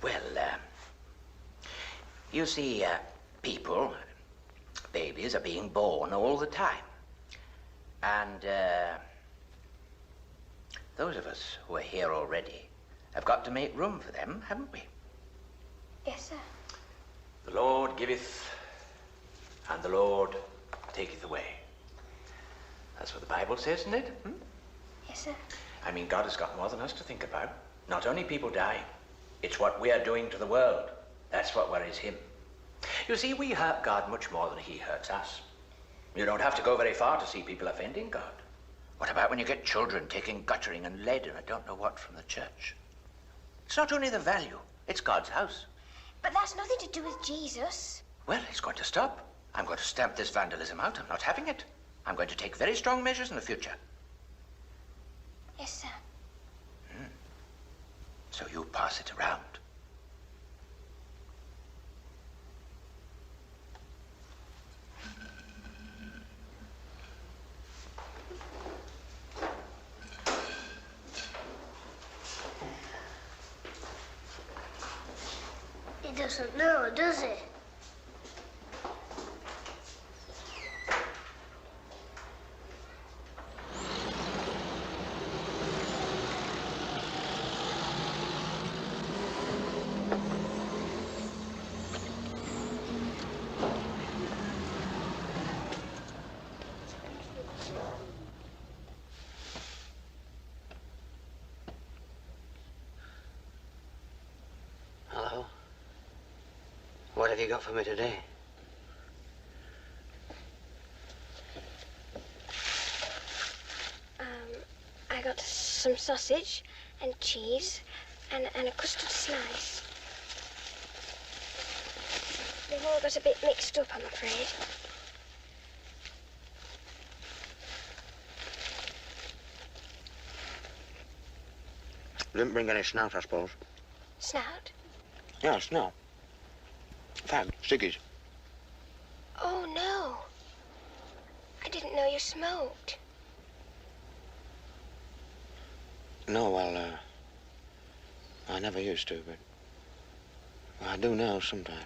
Well, you see, people, babies are being born all the time. And those of us who are here already have got to make room for them, haven't we? Yes, sir. The Lord giveth, and the Lord taketh away. That's what the Bible says, isn't it? Yes, sir. I mean, God has got more than us to think about. Not only people dying, it's what we are doing to the world. That's what worries him. You see, we hurt God much more than he hurts us. You don't have to go very far to see people offending God. What about when you get children taking guttering and lead and I don't know what from the church? It's not only the value, it's God's house. But that's nothing to do with Jesus. Well, he's going to stop. I'm going to stamp this vandalism out. I'm not having it. I'm going to take very strong measures in the future. Yes, sir. So you pass it around. He doesn't know, does he? have you got for me today? I got some sausage and cheese and a custard slice. They've all got a bit mixed up, I'm afraid. You didn't bring any snout, I suppose. Snout? Yeah, snout. Fag, ciggies. Oh, no. I didn't know you smoked. No, well, I never used to, but I do now sometimes.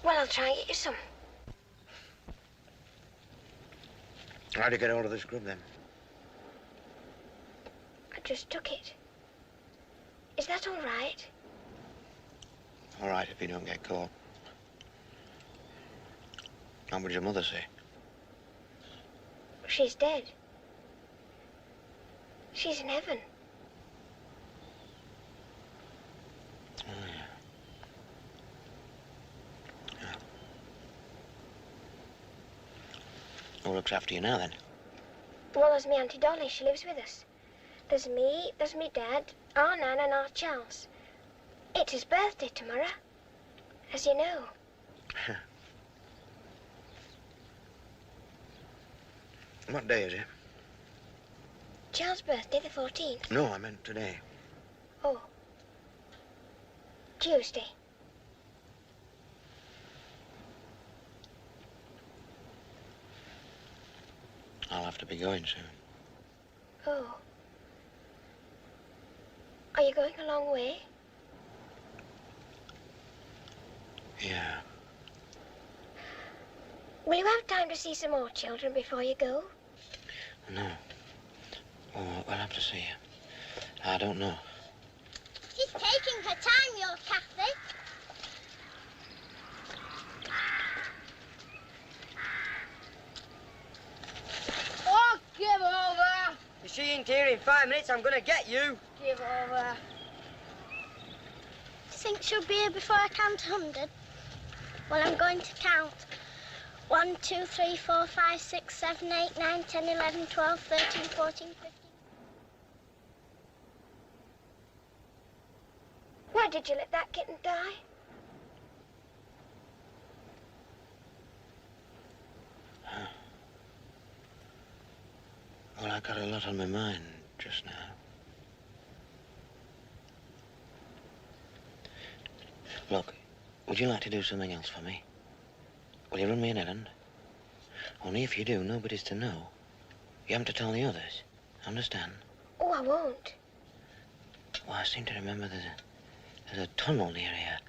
Well, I'll try and get you some. How'd you get hold of this grub, then? I just took it. Is that all right? All right, if you don't get caught. What would your mother say? She's dead. She's in heaven. Oh, yeah. Yeah. Who looks after you now, then? Well, there's me Auntie Dolly. She lives with us. There's me Dad, our Nan and our Charles. It's his birthday tomorrow, as you know. What day is it? Charles' birthday, the 14th. No, I meant today. Oh. Tuesday. I'll have to be going soon. Oh. Are you going a long way? Yeah. Will you have time to see some more children before you go? No. Oh, we'll have to see. I don't know. She's taking her time, your Kathy. Oh, give over! If she ain't here in 5 minutes, I'm gonna get you. Give over. Think she'll be here before I count 100? Well, I'm going to count. 1, 2, 3, 4, 5, 6, 7, 8, 9, 10, 11, 12, 13, 14, 15. Why did you let that kitten die? Well, I got a lot on my mind just now. Look, would you like to do something else for me? Will you run me an errand? Only if you do, nobody's to know. You haven't to tell the others. Understand? Oh, I won't. Well, I seem to remember there's a tunnel near here.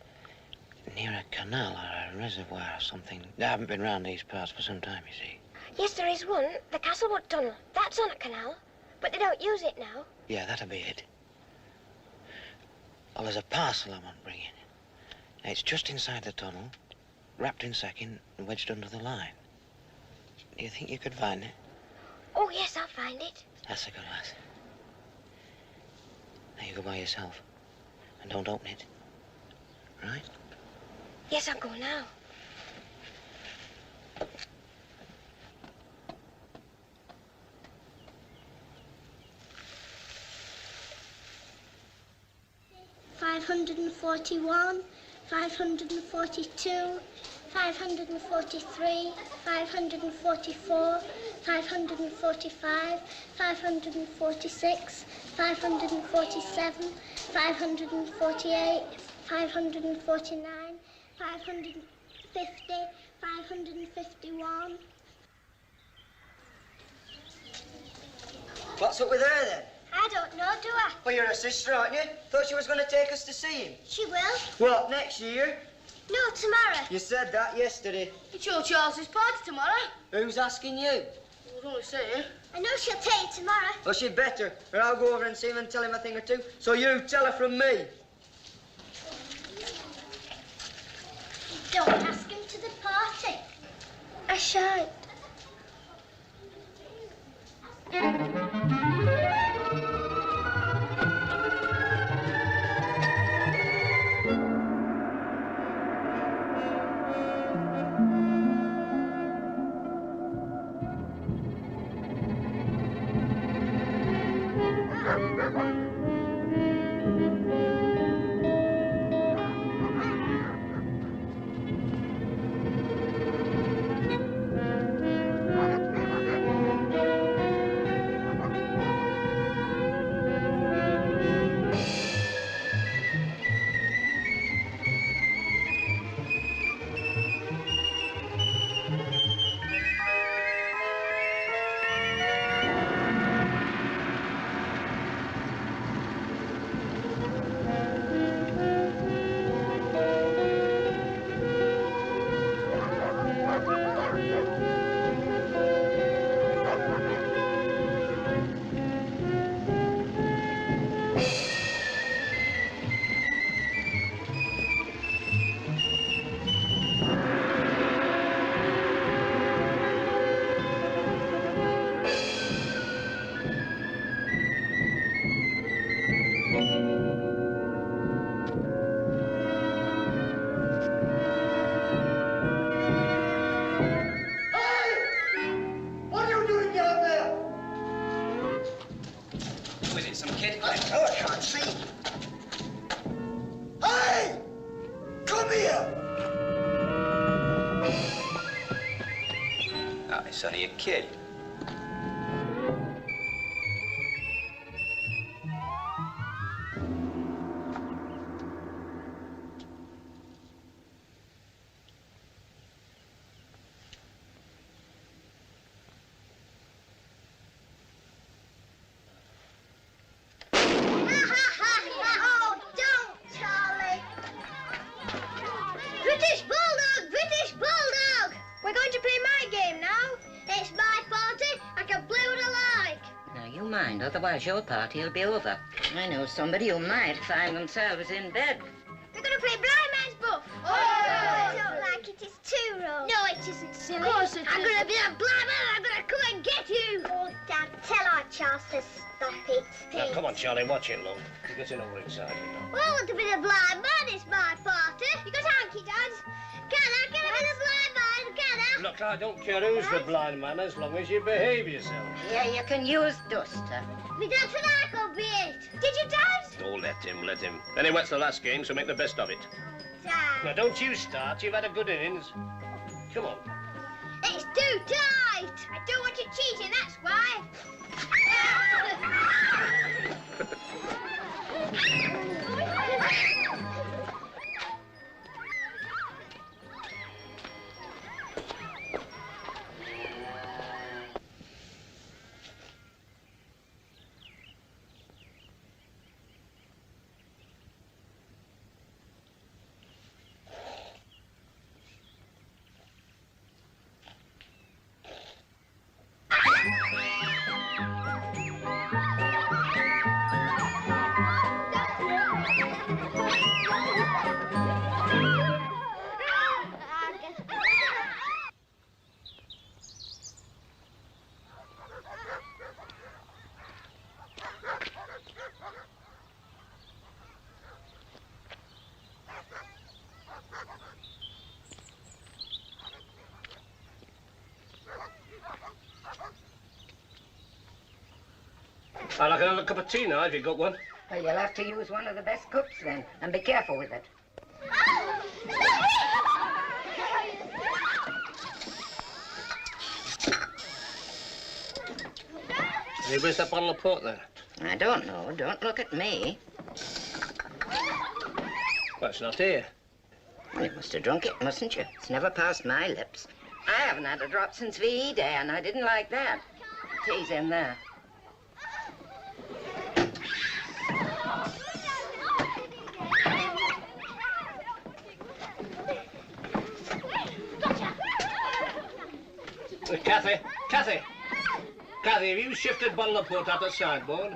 Near a canal or a reservoir or something. I haven't been round these parts for some time, you see. Yes, there is one. The Castlewood Tunnel. That's on a canal. But they don't use it now. Yeah, that'll be it. Well, there's a parcel I want bringing. It's just inside the tunnel, wrapped in sacking and wedged under the line. Do you think you could find it? Oh, yes, I'll find it. That's a good lass. Now you go by yourself. And don't open it. Right? Yes, I'll go now. $541, $542, $543, $544, $545, $546, $547, $548, $549, $550, $551. What's up with her, then? I don't know, do I? Well, you're a sister, aren't you? Thought she was going to take us to see him. She will. What, next year? No, tomorrow. You said that yesterday. It's your Charles's party tomorrow. Who's asking you? I was only saying. I know she'll take you tomorrow. Well, she'd better, or I'll go over and see him and tell him a thing or two. So you tell her from me. Don't ask him to the party. I shan't. It's only a kid. Oh, don't, Charlie. British Bulldog, British Bulldog. We're going to play my game now. It's my party. I can play what I like. Now, you mind, otherwise your party will be over. I know somebody who might find themselves in bed. We're going to play blind man's buff. Oh, I don't like it. It's too rough. No, it isn't, silly. Of course it is. I'm going to be a blind man. I'm going to come and get you. Oh, Dad, tell our Charles to stop it. Now, come on, Charlie, watch it, love. You're getting overexcited now. Well, I want to be the blind man. It's my party. You got hanky, Dad? Can I be the blind man? Can I? Look, I don't care who's the blind man as long as you behave yourself. Yeah, you can use duster. My dad said I could be it. Did you, Dad? Oh, let him, let him. Anyway, it's the last game, so make the best of it. Dad. Now, don't you start. You've had a good innings. Come on. It's too tight. I don't want you cheating, that's why. I'd like another cup of tea now, if you've got one. Well, you'll have to use one of the best cups then, and be careful with it. Hey, where's that bottle of port then? I don't know. Don't look at me. Well, it's not here. Well, you must have drunk it, mustn't you? It's never passed my lips. I haven't had a drop since VE Day, and I didn't like that. Tea's in there. Kathy, have you shifted bottle of port out the sideboard?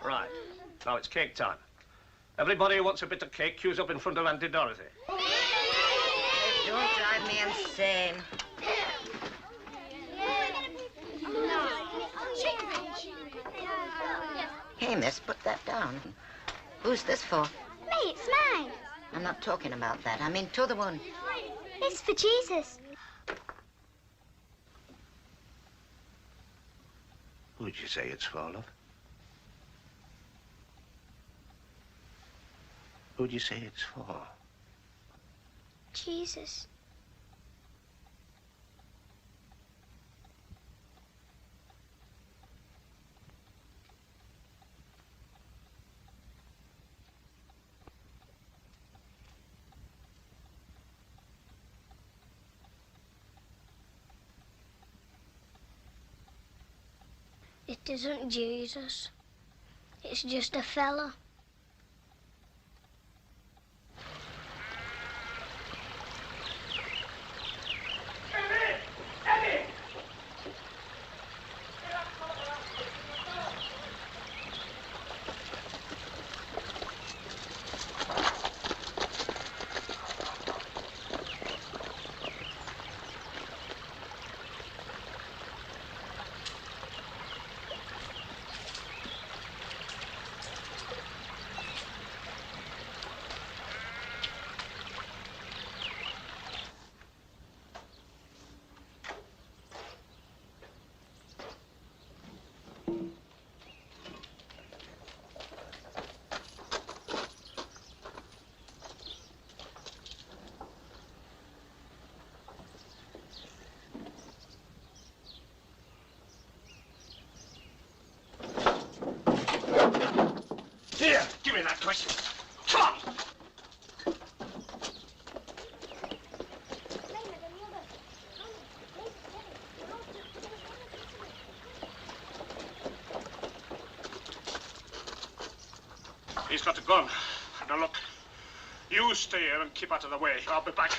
Right, now it's cake time. Everybody who wants a bit of cake queues up in front of Auntie Dorothy. Don't drive me insane. Hey, miss, put that down. Who's this for? Me, it's mine. I'm not talking about that. I mean, to the one. It's for Jesus. Who'd you say it's for, love? Who'd you say it's for? Jesus. It isn't Jesus. It's just a fella. Here, give me that twist. Come on. He's got a gun. Now look, you stay here and keep out of the way. I'll be back.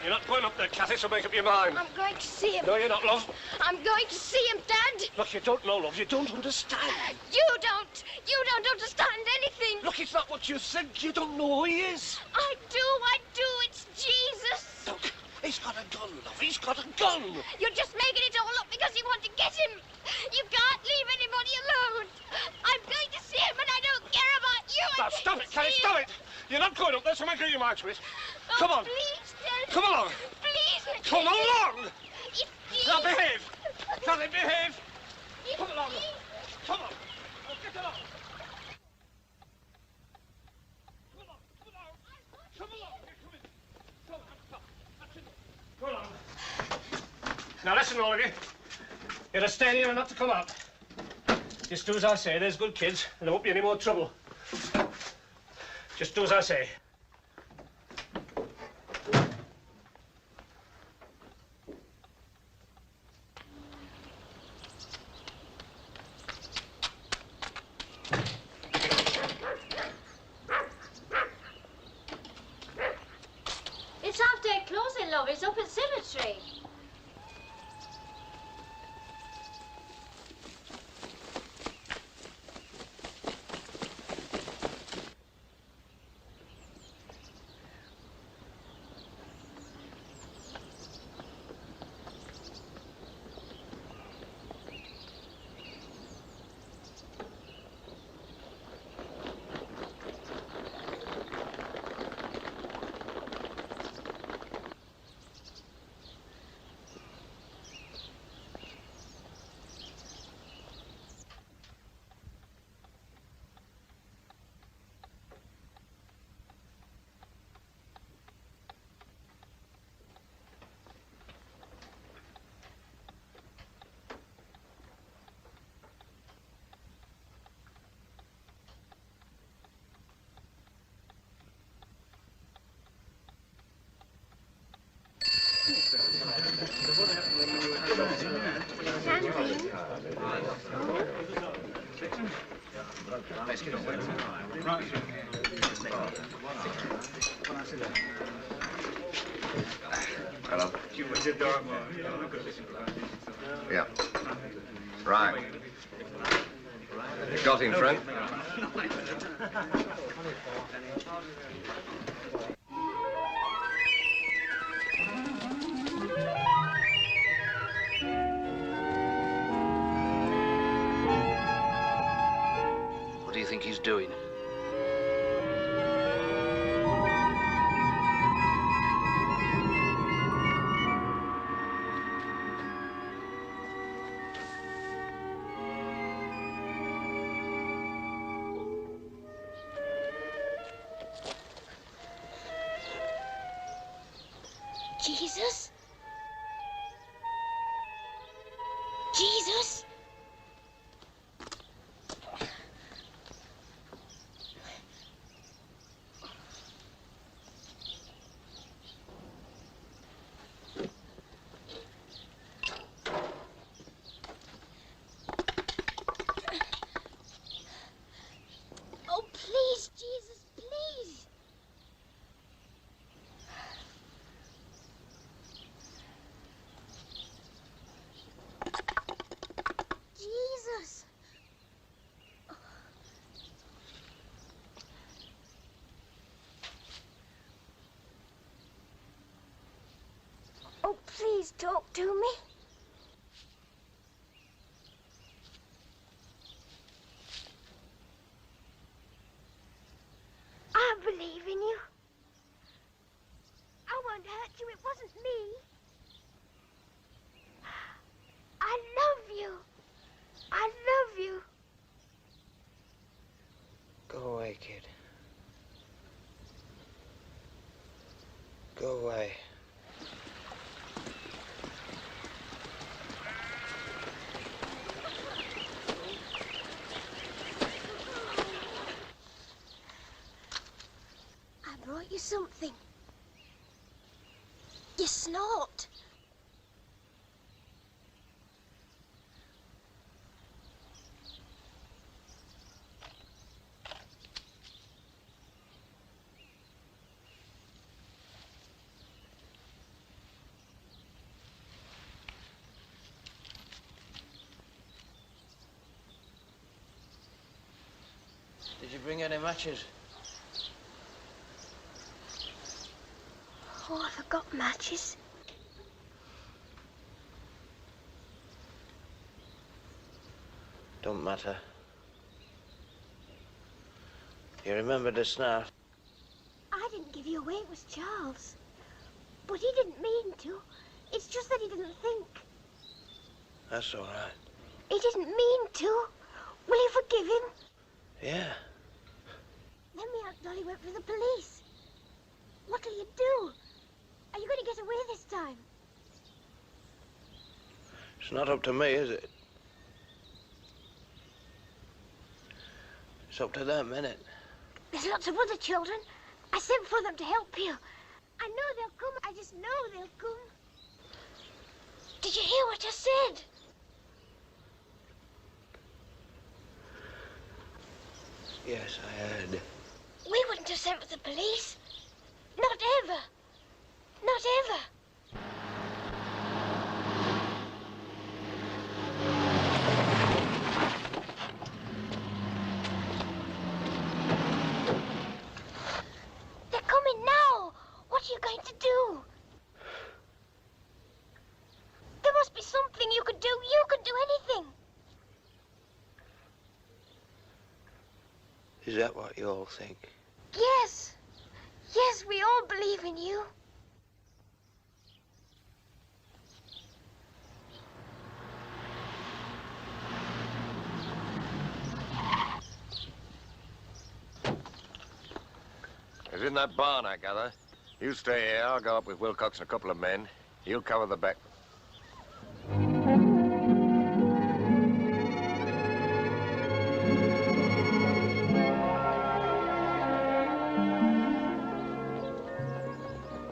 You're not going up there, Cathy, so make up your mind. I'm going to see him. No, you're not, love. I'm going to see him, Dad. Look, you don't know, love. You don't understand. You don't understand anything. Look, it's not what you think. You don't know who he is. I do. It's Jesus. Look, he's got a gun, love. He's got a gun. You're just making it all up because you want to get him. You can't leave anybody alone. I'm going to see him and I don't care about you. Now, stop it, Cathy, stop it. You're not going up there, so make up your mind to it. Come on. Please, Dad. Come along. Please. Come along. It's Now, behave. Cathy, behave. Come along. Come on. Now, get along. Come along. Now listen, all of you. You're to stay here and not to come out. Just do as I say. There's good kids, and there won't be any more trouble. Just do as I say. It's after closing, love. It's up at cemetery. Hello. Yeah. Right. You got him, friend? What do you think he's doing? Jesus? Jesus? Oh, please, Jesus, please. Jesus. Oh, please talk to me. wasn't me. I love you. I love you. Go away, kid. Go away. I brought you something. You snort. Did you bring any matches? Oh, I forgot matches. Don't matter. You remember the snap? I didn't give you away, it was Charles. But he didn't mean to. It's just that he didn't think. That's all right. He didn't mean to. Will you forgive him? Yeah. Then my Aunt Dolly went for the police. What'll you do? Are you going to get away this time? It's not up to me, is it? It's up to them, innit? There's lots of other children. I sent for them to help you. I know they'll come. I just know they'll come. Did you hear what I said? Yes, I heard. We wouldn't have sent for the police. Not ever. Not ever. They're coming now. What are you going to do? There must be something you could do. You could do anything. Is that what you all think? Yes. Yes, we all believe in you. It's in that barn, I gather. You stay here. I'll go up with Wilcox and a couple of men. He'll cover the back.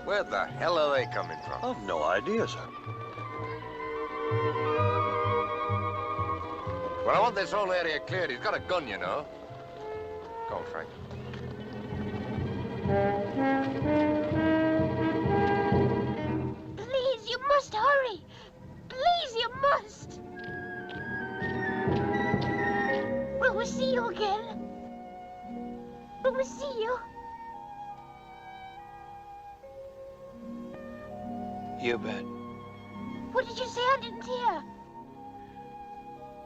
Where the hell are they coming from? I've no idea, sir. Well, I want this whole area cleared. He's got a gun, you know. Go on, Frank. Please, you must hurry. Please, you must. Will we see you again? Will we see you? You bet. What did you say? I didn't hear.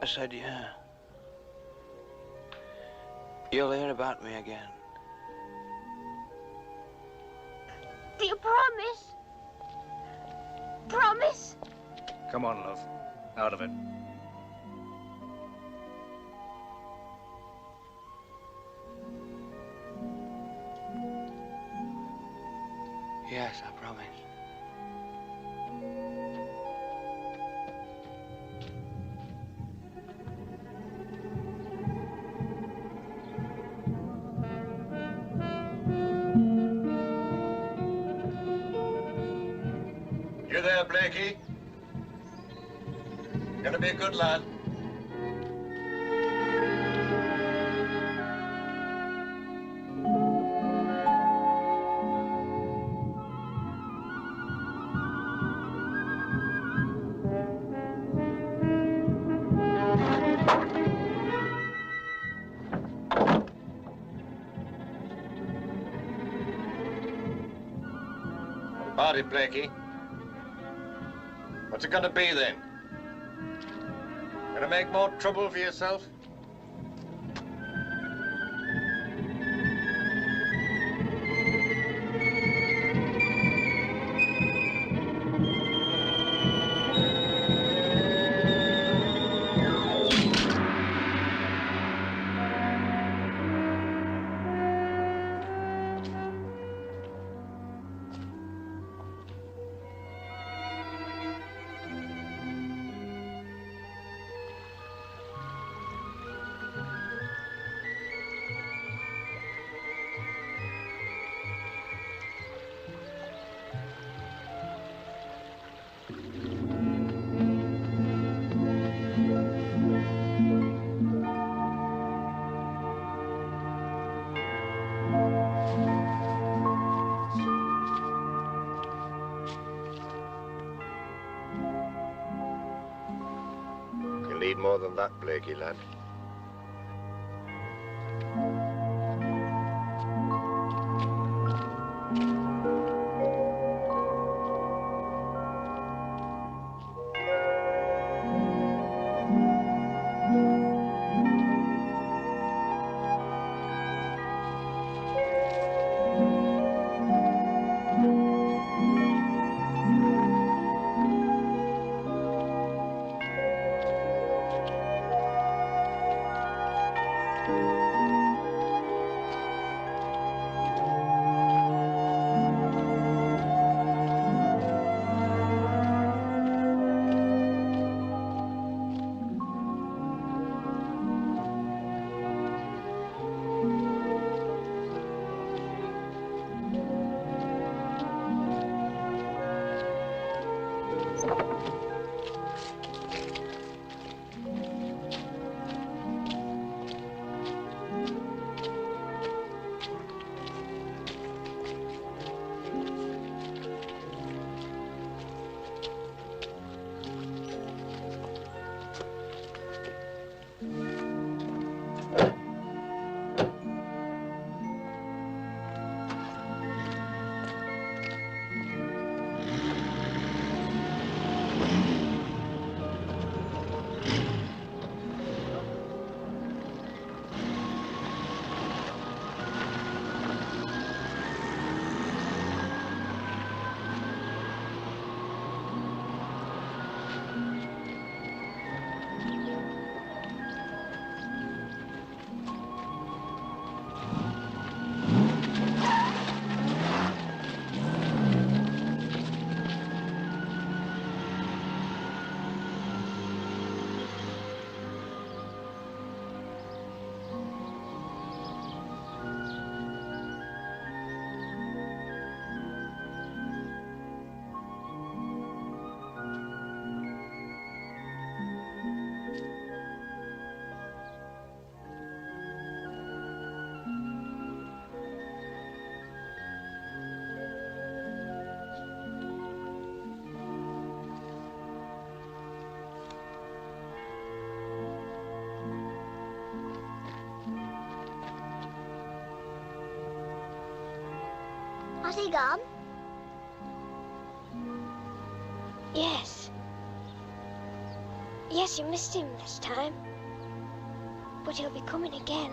I said, yeah. You'll hear about me again. Do you promise? Promise? Come on, love. Out of it. Yes, I promise. You there, Blakey? Gonna be a good lad. Howdy, Blakey. What's it gonna be then? Gonna make more trouble for yourself? more than that, Blakey lad. Has he gone? Yes. Yes, you missed him this time. But he'll be coming again.